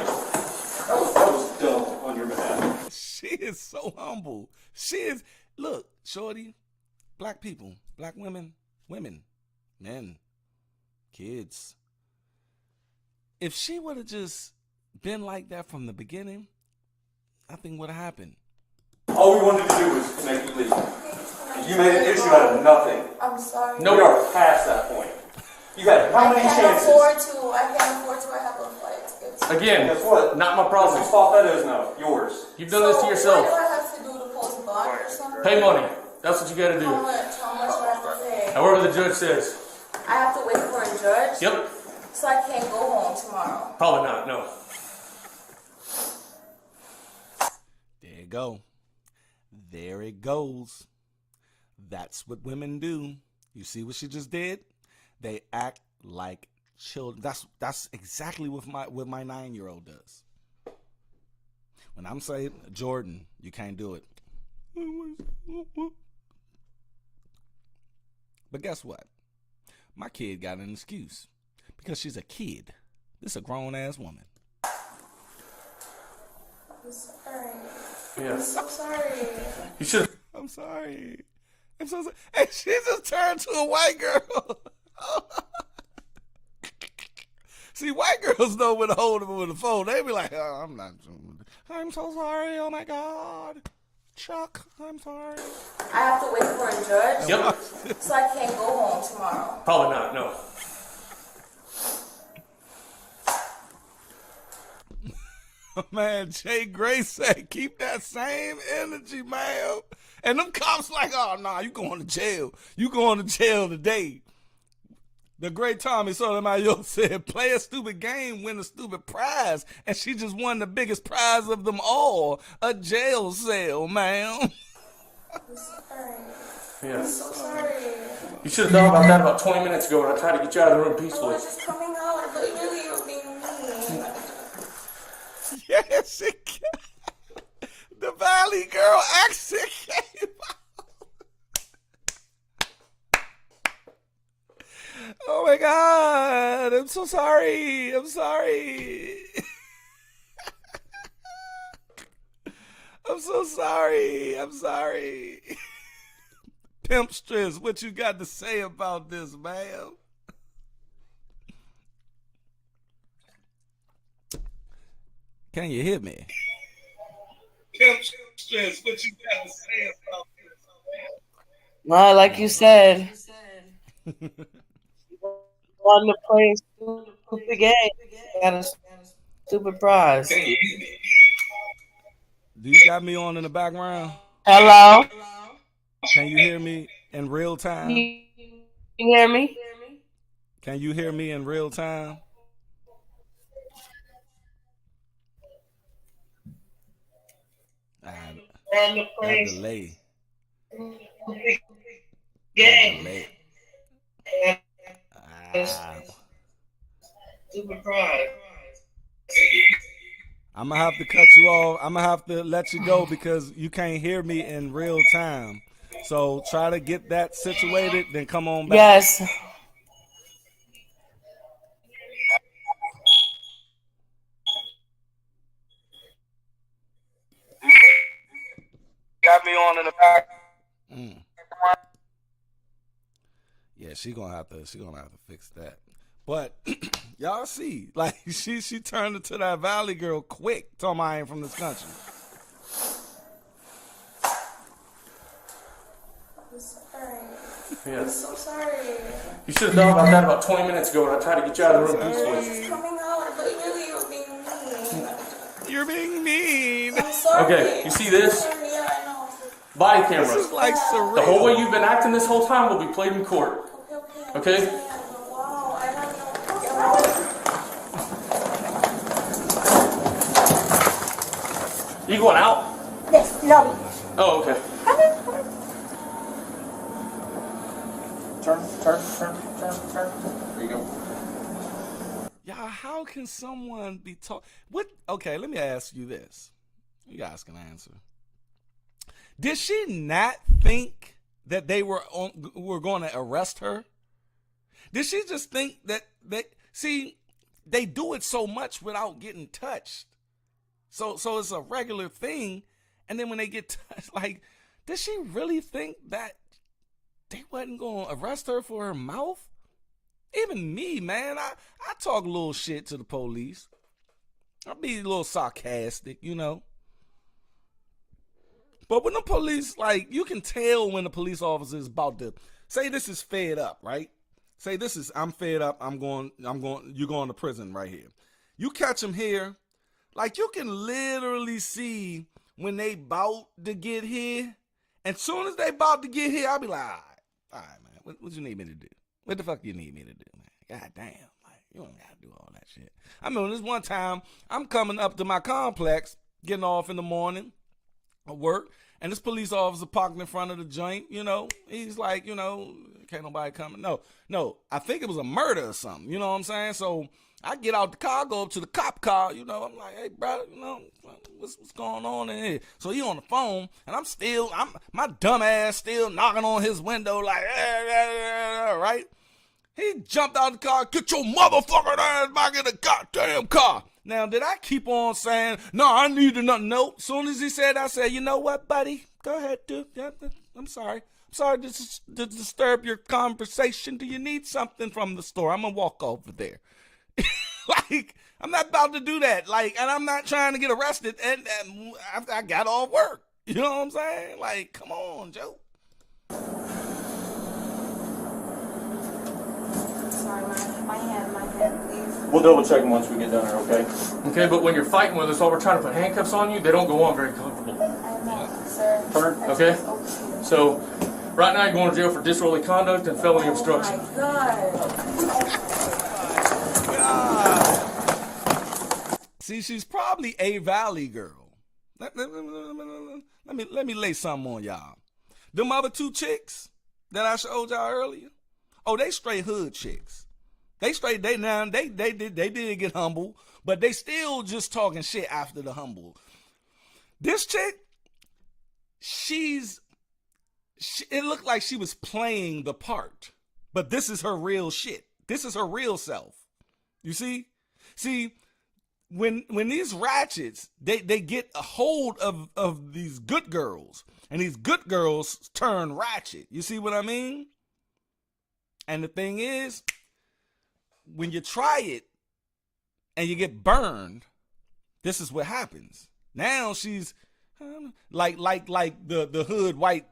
That was dumb on your behalf. She is so humble. She is, look, shorty, black people, black women, men. kids. If she would have just been like that from the beginning, nothing would have happened. All we wanted to do was make you leave. You made an issue out of nothing. I'm sorry. No, we are past that point. You had how many chances? I can't afford to. I have a flight ticket. Again, Guess what? not my problem. Whose fault that is now? Yours. You've done this to yourself. What do I have to do to post bond or something? Pay money. That's what you gotta do. How much? How much do I have to pay? However the judge says. I have to wait for a judge? Yep. So I can't go home tomorrow. Probably not, no. There you go. There it goes. That's what women do. You see what she just did? They act like children. That's exactly what my 9-year-old does. When I'm saying, Jordan, you can't do it. But guess what? My kid got an excuse. Because she's a kid. This is a grown-ass woman. I'm sorry. Yeah. I'm so sorry. You should. I'm sorry. I'm so sorry. And she just turned to a white girl. See, white girls know when to hold them with the phone. They be like, oh, I'm so sorry. Oh, my God. Chuck, I'm sorry. I have to wait for a judge? Yep. So I can't go home tomorrow. Probably not, no. Man, Jay Grace said, keep that same energy, man. And them cops like, oh, nah, you going to jail. You going to jail today. The great Tommy Sotomayor said, play a stupid game, win a stupid prize. And she just won the biggest prize of them all, a jail cell, man. I'm sorry. Yeah. I'm so sorry. You should have thought about that about 20 minutes ago when I tried to get you out of the room I peacefully. was just coming out, but really you're being mean. Yes, it can. The Valley Girl accent came out. Oh my God, I'm so sorry. I'm sorry. I'm so sorry. I'm sorry. Pimp Stress, what you got to say about this, man? Can you hear me? Pimp Stress, what you got to say about this, man? Well, like you said, wanting to play a stupid game, got a stupid prize. Can you hear me? Do you got me on in the background? Hello? Can you hear me in real time? You hear me? Can you hear me in real time? That delay. Game. Stupid prize. I'm gonna have to cut you off. I'm gonna have to let you go because you can't hear me in real time. So try to get that situated, then come on back. Yes. Got me on in the back. Yeah, she gonna have to fix that. But y'all see, like she turned into that Valley Girl quick. Talking about I ain't from this country. I'm sorry. Yeah. I'm so sorry. You should have thought about that about 20 minutes ago when I tried to get you out of the room I was peacefully. just coming out, but really you're being mean. You're being mean. I'm sorry. Okay, you see this? Yeah, I know. Body This cameras. is like surreal. The whole way you've been acting this whole time will be played in court. Okay? Wow, I have no. You going out? Yes, lobby. Oh, okay. There you go. Y'all, how can someone be taught? What? Okay, let me ask you this. You guys can answer. Did she not think that they were going to arrest her? Did she just think that they do it so much without getting touched? So it's a regular thing, and then when they get touched, like, did she really think that they wasn't going to arrest her for her mouth? even me, man, I talk a little shit to the police. I'll be a little sarcastic, you know. But when the police, like, you can tell when the police officer is about to say this is fed up, right? Say this is, I'm fed up, you're going to prison right here. You catch them here, like, you can literally see when they about to get here. And soon as they about to get here, I'll be like, all right, man, what you need me to do? What the fuck you need me to do, man? God damn, like, you don't gotta do all that shit. I mean, this one time, I'm coming up to my complex, getting off in the morning, at work, and this police officer parked in front of the joint, you know. He's like, you know, can't nobody come. No, I think it was a murder or something, you know what I'm saying? So I get out the car, go up to the cop car, you know. I'm like, hey, brother, you know, what's going on in here? So he on the phone, and my dumb ass still knocking on his window like, right? He jumped out the car, get your motherfucking ass back in the goddamn car. Now, did I keep on saying, no, I need to know? Nope. As soon as he said, I said, you know what, buddy? Go ahead, dude. Yeah, I'm sorry. I'm sorry to disturb your conversation. Do you need something from the store? I'm going to walk over there. Like, I'm not about to do that. Like, and I'm not trying to get arrested. And I got off work. You know what I'm saying? Like, come on, Joe. Sorry, my hand, please. We'll double check them once we get done here, okay? Okay, but when you're fighting with us, while we're trying to put handcuffs on you, they don't go on very comfortable. I know, sir. Turn, okay? So, right now you're going to jail for disorderly conduct and felony obstruction. Oh my God. See, she's probably a Valley girl. Let me lay something on y'all. Them other two chicks that I showed y'all earlier, oh, they straight hood chicks. They did get humble, but they still just talking shit after the humble. This chick, it looked like she was playing the part, but this is her real shit. This is her real self. You see? See, when these ratchets, they get a hold of these good girls, and these good girls turn ratchet. You see what I mean? And the thing is, when you try it and you get burned, this is what happens. Now she's like the hood white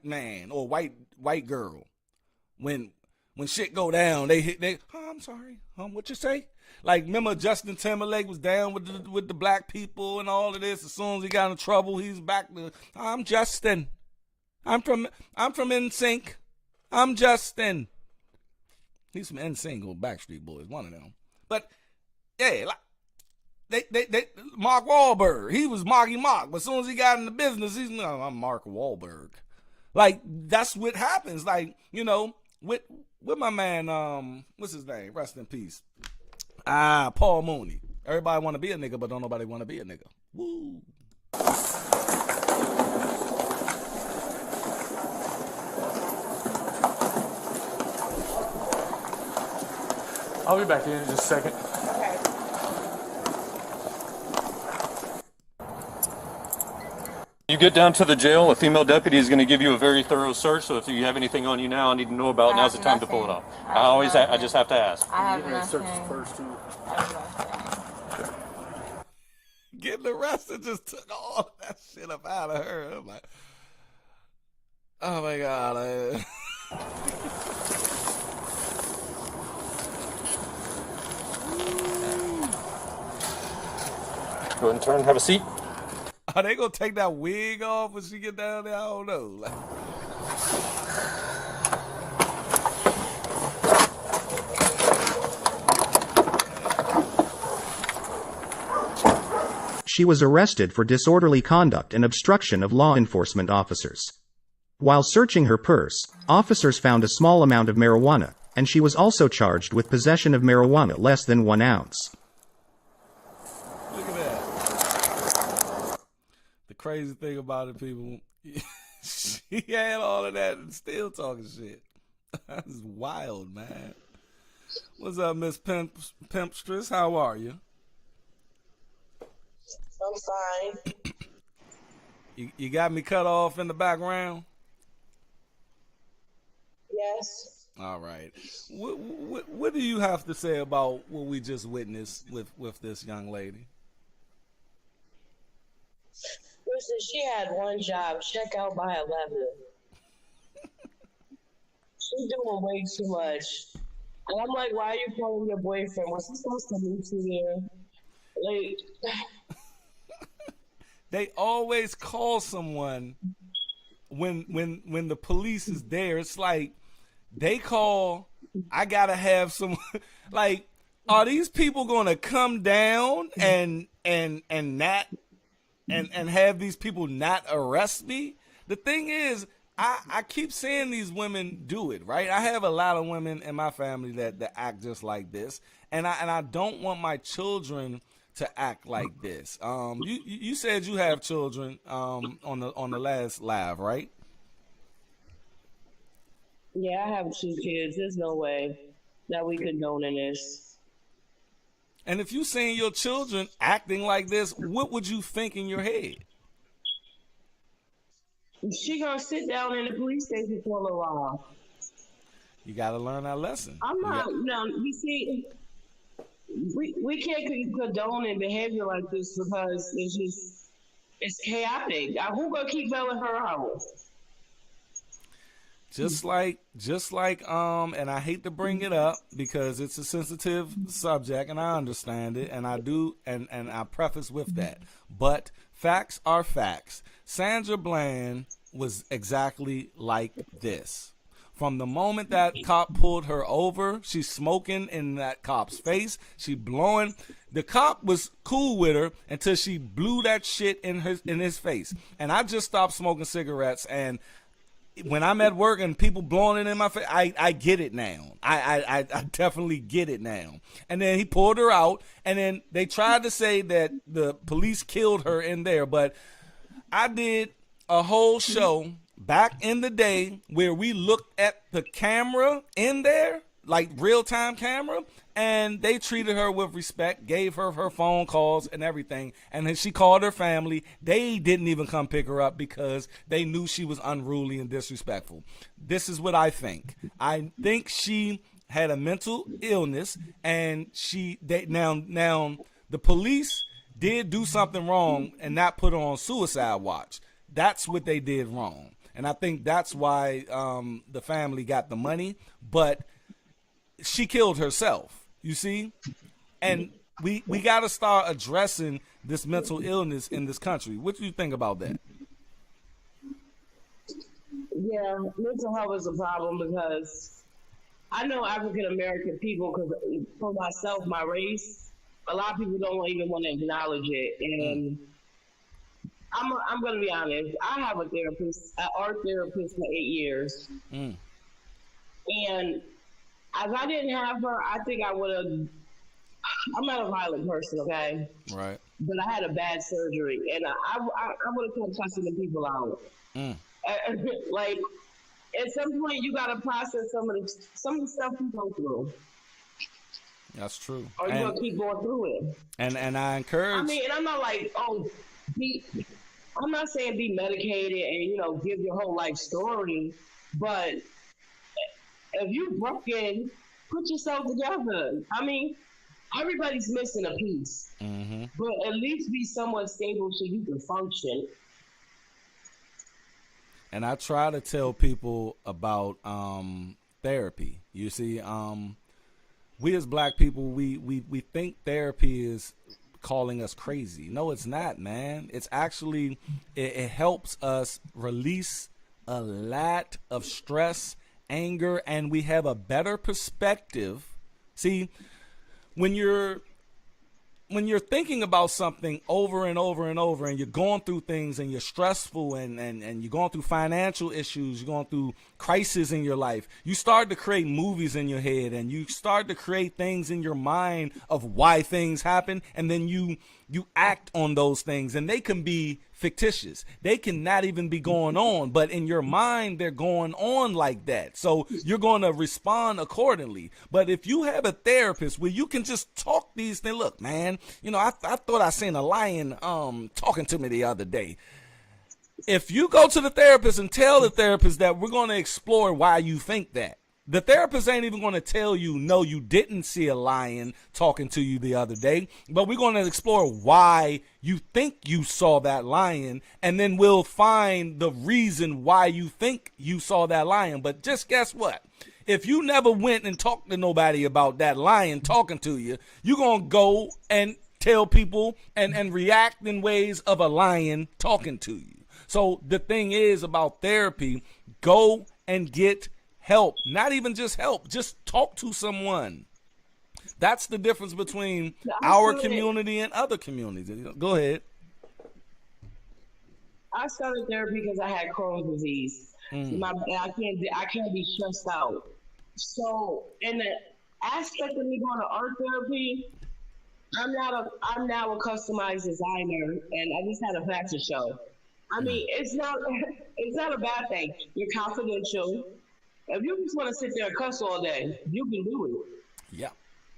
man or white girl. When shit go down, they I'm sorry, what you say? Like, remember Justin Timberlake was down with the black people and all of this. As soon as he got in trouble, he's back to, I'm Justin. I'm from NSYNC. I'm Justin. He's from NSYNC or Backstreet Boys, one of them. But yeah, like they Mark Wahlberg, he was Marky Mark, but as soon as he got in the business, I'm Mark Wahlberg. Like, that's what happens. Like, you know, with my man, what's his name? Rest in peace. Paul Mooney. Everybody want to be a nigga, but don't nobody want to be a nigga. Woo. I'll be back in just a second. Okay. You get down to the jail, a female deputy is going to give you a very thorough search, so if you have anything on you now I need to know about, now's the time to pull it off. I just have to ask. I have nothing. Searches first, too. Getting arrested just took all that shit up out of her. I'm like, oh my God. Go ahead and turn, have a seat. Are they gonna take that wig off when she get down there? I don't know. Like, She was arrested for disorderly conduct and obstruction of law enforcement officers. While searching her purse, officers found a small amount of marijuana, and she was also charged with possession of marijuana less than 1 ounce. look at that. The crazy thing about it, people, she had all of that and still talking shit. That's wild, man. What's up, Miss Pimpstress? How are you? I'm fine. You got me cut off in the background? Yes. All right. What do you have to say about what we just witnessed with this young lady? Listen, she had one job, check out by 11. She's doing way too much. And I'm like, why are you calling your boyfriend? Was he supposed to meet you there? Like, they always call someone when the police is there. It's like they call, I gotta have some like, are these people gonna come down and not and have these people not arrest me? The thing is, I keep seeing these women do it, right? I have a lot of women in my family that act just like this, and I don't want my children to act like this. You said you have children on the last live, right? yeah, I have 2 kids. There's no way that we condoning this. And if you seen your children acting like this, what would you think in your head? She gonna sit down in the police station for a little while. You got to learn that lesson. I'm not. No, you see, we can't condone in behavior like this because it's chaotic. Who gonna keep bailing her out? Just like, and I hate to bring it up because it's a sensitive subject, and I understand it, and I do, and I preface with that. But facts are facts. Sandra Bland was exactly like this. From the moment that cop pulled her over, she's smoking in that cop's face. She blowing. The cop was cool with her until she blew that shit in his face. And I just stopped smoking cigarettes, and when I'm at work and people blowing it in my face, I get it now. I definitely get it now. And then he pulled her out, and then they tried to say that the police killed her in there. But I did a whole show back in the day where we looked at the camera in there, like real-time camera, and they treated her with respect, gave her her phone calls and everything, and then she called her family. They didn't even come pick her up because they knew she was unruly and disrespectful. This is what I think. I think she had a mental illness, and now the police did do something wrong and not put her on suicide watch. That's what they did wrong. And I think that's why the family got the money, but she killed herself, you see? And we got to start addressing this mental illness in this country. What do you think about that? Yeah, mental health is a problem because I know African American people, because for myself, my race, a lot of people don't even want to acknowledge it. And I'm going to be honest. I have a therapist, an art therapist for 8 years. And if I didn't have her, I think I would have. I'm not a violent person, okay? Right. But I had a bad surgery, and I would have kept cussing the people out. Like, at some point, you got to process some of the stuff you go through. That's true. Or you're going to keep going through it. And I encourage. I mean, and I'm not like, I'm not saying be medicated and, give your whole life story, but if you're broken, put yourself together. I mean, everybody's missing a piece, but at least be somewhat stable so you can function. And I try to tell people about therapy. You see, we as black people, we think therapy is calling us crazy. No, it's not, man. It's actually, it helps us release a lot of stress, anger, and we have a better perspective. See, when you're thinking about something over and over and over, and you're going through things, and you're stressful, and you're going through financial issues, you're going through crisis in your life, you start to create movies in your head, and you start to create things in your mind of why things happen, and then you act on those things, and they can be fictitious. They can not even be going on, but in your mind, they're going on like that. So you're going to respond accordingly. But if you have a therapist where you can just talk these things, look, man, I thought I seen a lion talking to me the other day. If you go to the therapist and tell the therapist that we're going to explore why you think that, The therapist ain't even going to tell you, no, you didn't see a lion talking to you the other day, but we're going to explore why you think you saw that lion, and then we'll find the reason why you think you saw that lion. But just guess what? If you never went and talked to nobody about that lion talking to you, you're going to go and tell people and react in ways of a lion talking to you. So the thing is about therapy, go and get help. Not even just help, just talk to someone. That's the difference between our community and other communities. Go ahead. I started therapy because I had Crohn's disease. I can't be stressed out. So in the aspect of me going to art therapy, I'm now a customized designer, and I just had a fashion show. I mean, it's not a bad thing. You're confidential. If you just want to sit there and cuss all day, you can do it. Yeah.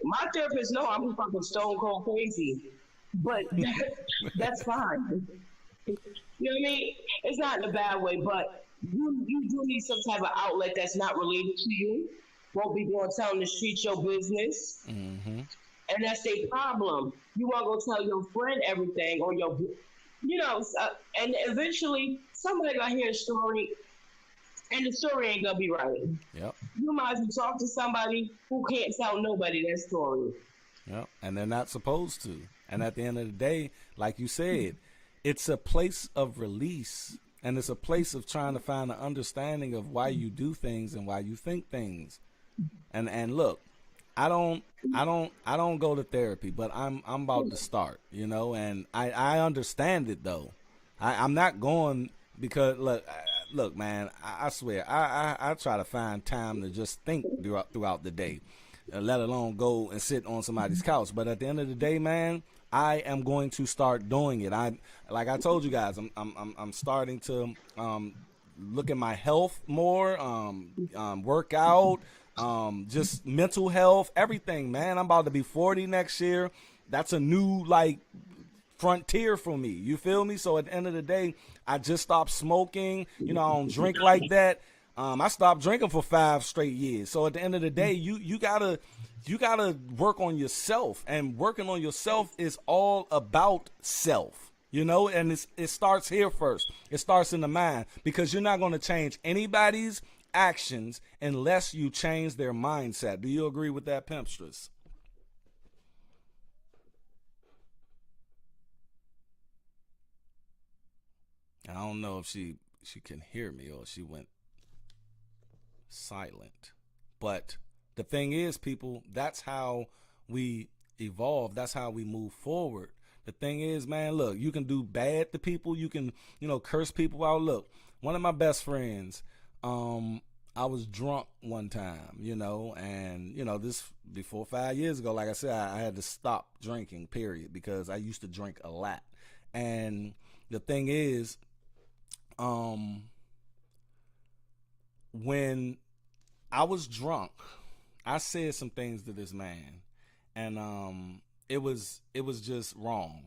My therapist know I'm fucking stone cold crazy, but that's fine. You know what I mean? It's not in a bad way, but you do need some type of outlet that's not related to you. Won't be going telling the streets your business, and that's their problem. You want to go tell your friend everything, or your, and eventually somebody gonna hear a story. And the story ain't gonna be right. Yep. You might as well talk to somebody who can't tell nobody that story. Yep. And they're not supposed to. And at the end of the day, like you said, it's a place of release, and it's a place of trying to find an understanding of why you do things and why you think things. And look, I don't go to therapy, but I'm about to start, and I understand it though. I'm not going because look, man, I swear, I try to find time to just think throughout the day, let alone go and sit on somebody's couch. But at the end of the day, man, I am going to start doing it. Like I told you guys, I'm starting to look at my health more, work out, just mental health, everything, man. I'm about to be 40 next year. That's a new frontier for me. You feel me? So at the end of the day, I just stopped smoking. I don't drink like that. I stopped drinking for 5 straight years. So at the end of the day, you gotta work on yourself, and working on yourself is all about self. And it starts here first. It starts in the mind, because you're not going to change anybody's actions unless you change their mindset. Do you agree with that, Pimpstress? I don't know if she can hear me or she went silent. But the thing is, people, that's how we evolve. That's how we move forward. The thing is, man, look, you can do bad to people. You can, curse people out. Look, one of my best friends, I was drunk one time, and, this before 5 years ago, like I said, I had to stop drinking, period, because I used to drink a lot. And the thing is, when I was drunk, I said some things to this man, and it was just wrong.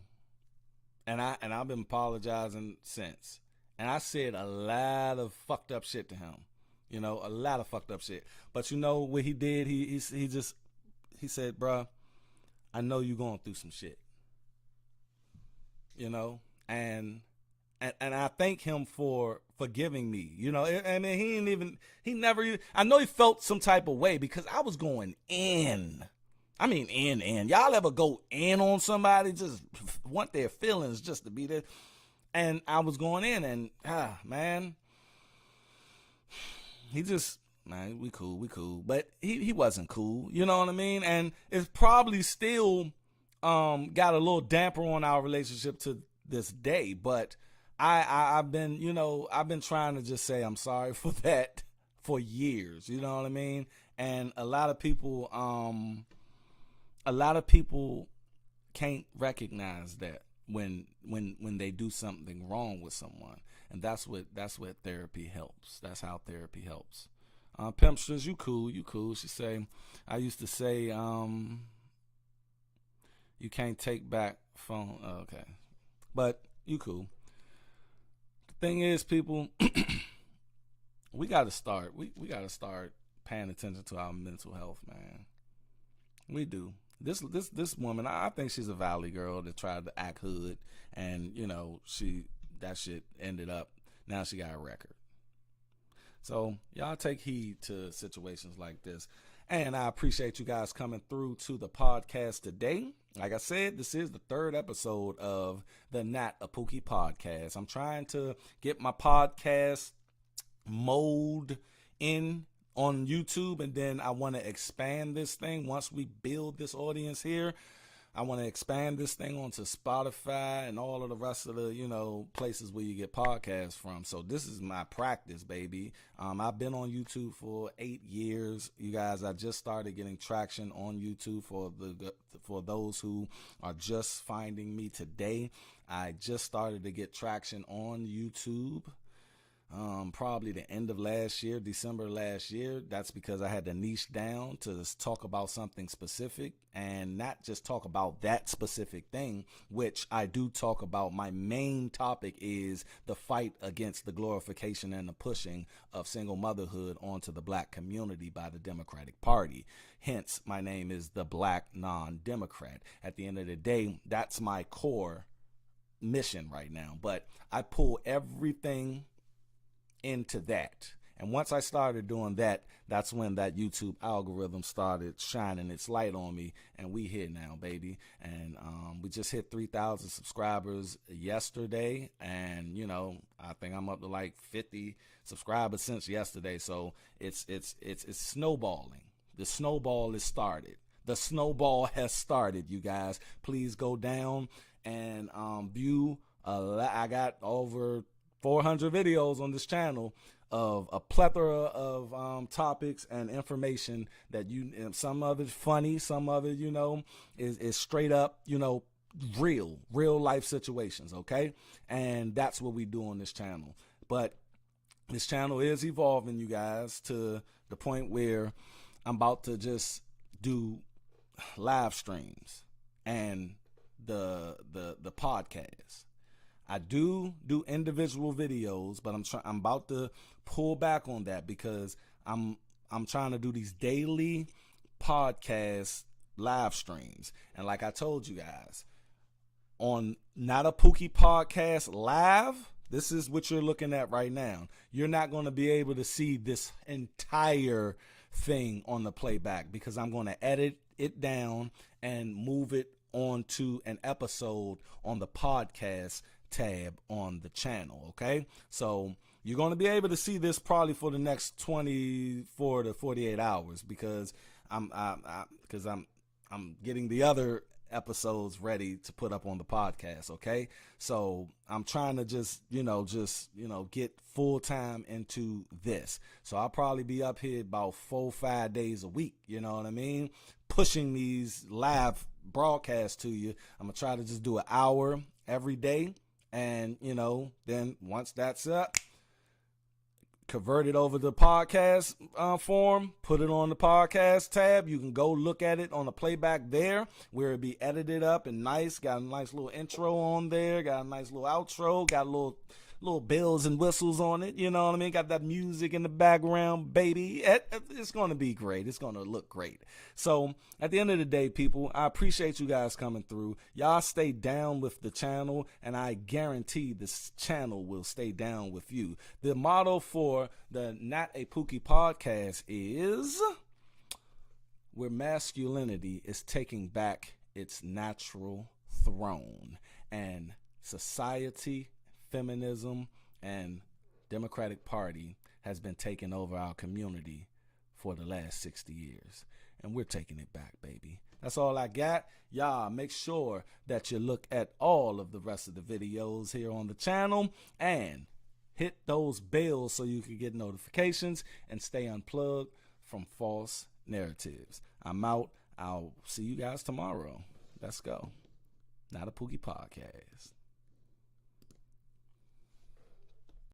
And I've been apologizing since. And I said a lot of fucked up shit to him. A lot of fucked up shit. But what he did? He said, bruh, I know you going through some shit. And I thank him for forgiving me. I mean, I know he felt some type of way, because I was going in. I mean, in. Y'all ever go in on somebody, just want their feelings just to be there? And I was going in, and, man, he just, man, we cool. But he wasn't cool, you know what I mean? And it's probably still got a little damper on our relationship to this day. But I've been trying to just say I'm sorry for that for years, you know what I mean? And a lot of people can't recognize that when they do something wrong with someone. And that's what therapy helps. That's how therapy helps. Pimpsters, you cool. She say, I used to say, you can't take back phone. Okay. But you cool. The thing is, people, we got to start. We got to start paying attention to our mental health, man. We do. This woman, I think she's a valley girl that tried to act hood, and that shit ended up. Now she got a record. So y'all take heed to situations like this. And I appreciate you guys coming through to the podcast today. Like I said, this is the 3rd episode of the Not a Pookie podcast. I'm trying to get my podcast mode in on YouTube, and then I want to expand this thing. Once we build this audience here, I want to expand this thing onto Spotify and all of the rest of the, places where you get podcasts from. So this is my practice, baby. I've been on YouTube for 8 years. You guys, I just started getting traction on YouTube for those who are just finding me today. I just started to get traction on YouTube. Probably the end of last year, December last year. That's because I had to niche down to talk about something specific and not just talk about that specific thing, which I do talk about. My main topic is the fight against the glorification and the pushing of single motherhood onto the black community by the Democratic Party. Hence, my name is the Black Non-Democrat. At the end of the day, that's my core mission right now. But I pull everything into that, and once I started doing that, that's when that YouTube algorithm started shining its light on me, and we here now, baby. And we just hit 3,000 subscribers yesterday, and I think I'm up to like 50 subscribers since yesterday. So it's snowballing. The snowball is started. The snowball has started, you guys. Please go down and view. I got over 400 videos on this channel of a plethora of topics and information that some of it's funny, some of it, is straight up, real life situations. Okay. And that's what we do on this channel. But this channel is evolving, you guys, to the point where I'm about to just do live streams and the podcast. I do individual videos, but I'm about to pull back on that because I'm trying to do these daily podcast live streams. And like I told you guys, on Not a Pookie podcast live, this is what you're looking at right now. You're not going to be able to see this entire thing on the playback because I'm going to edit it down and move it onto an episode on the podcast tab on the channel. Okay, so you're going to be able to see this probably for the next 24 to 48 hours because I'm getting the other episodes ready to put up on the podcast. Okay, so I'm trying to just get full time into this. So I'll probably be up here about 4-5 days a week. You know what I mean? Pushing these live broadcasts to you. I'm gonna try to just do an hour every day. And, then once that's up, convert it over to podcast form, put it on the podcast tab. You can go look at it on the playback there where it be edited up and nice. Got a nice little intro on there. Got a nice little outro. Got a little bells and whistles on it. You know what I mean? Got that music in the background, baby. It's going to be great. It's going to look great. So at the end of the day, people, I appreciate you guys coming through. Y'all stay down with the channel, and I guarantee this channel will stay down with you. The motto for the Not a Pookie podcast is where masculinity is taking back its natural throne, and society, feminism, and Democratic Party has been taking over our community for the last 60 years. And we're taking it back, baby. That's all I got. Y'all make sure that you look at all of the rest of the videos here on the channel and hit those bells so you can get notifications and stay unplugged from false narratives. I'm out. I'll see you guys tomorrow. Let's go. Not a Pookie podcast.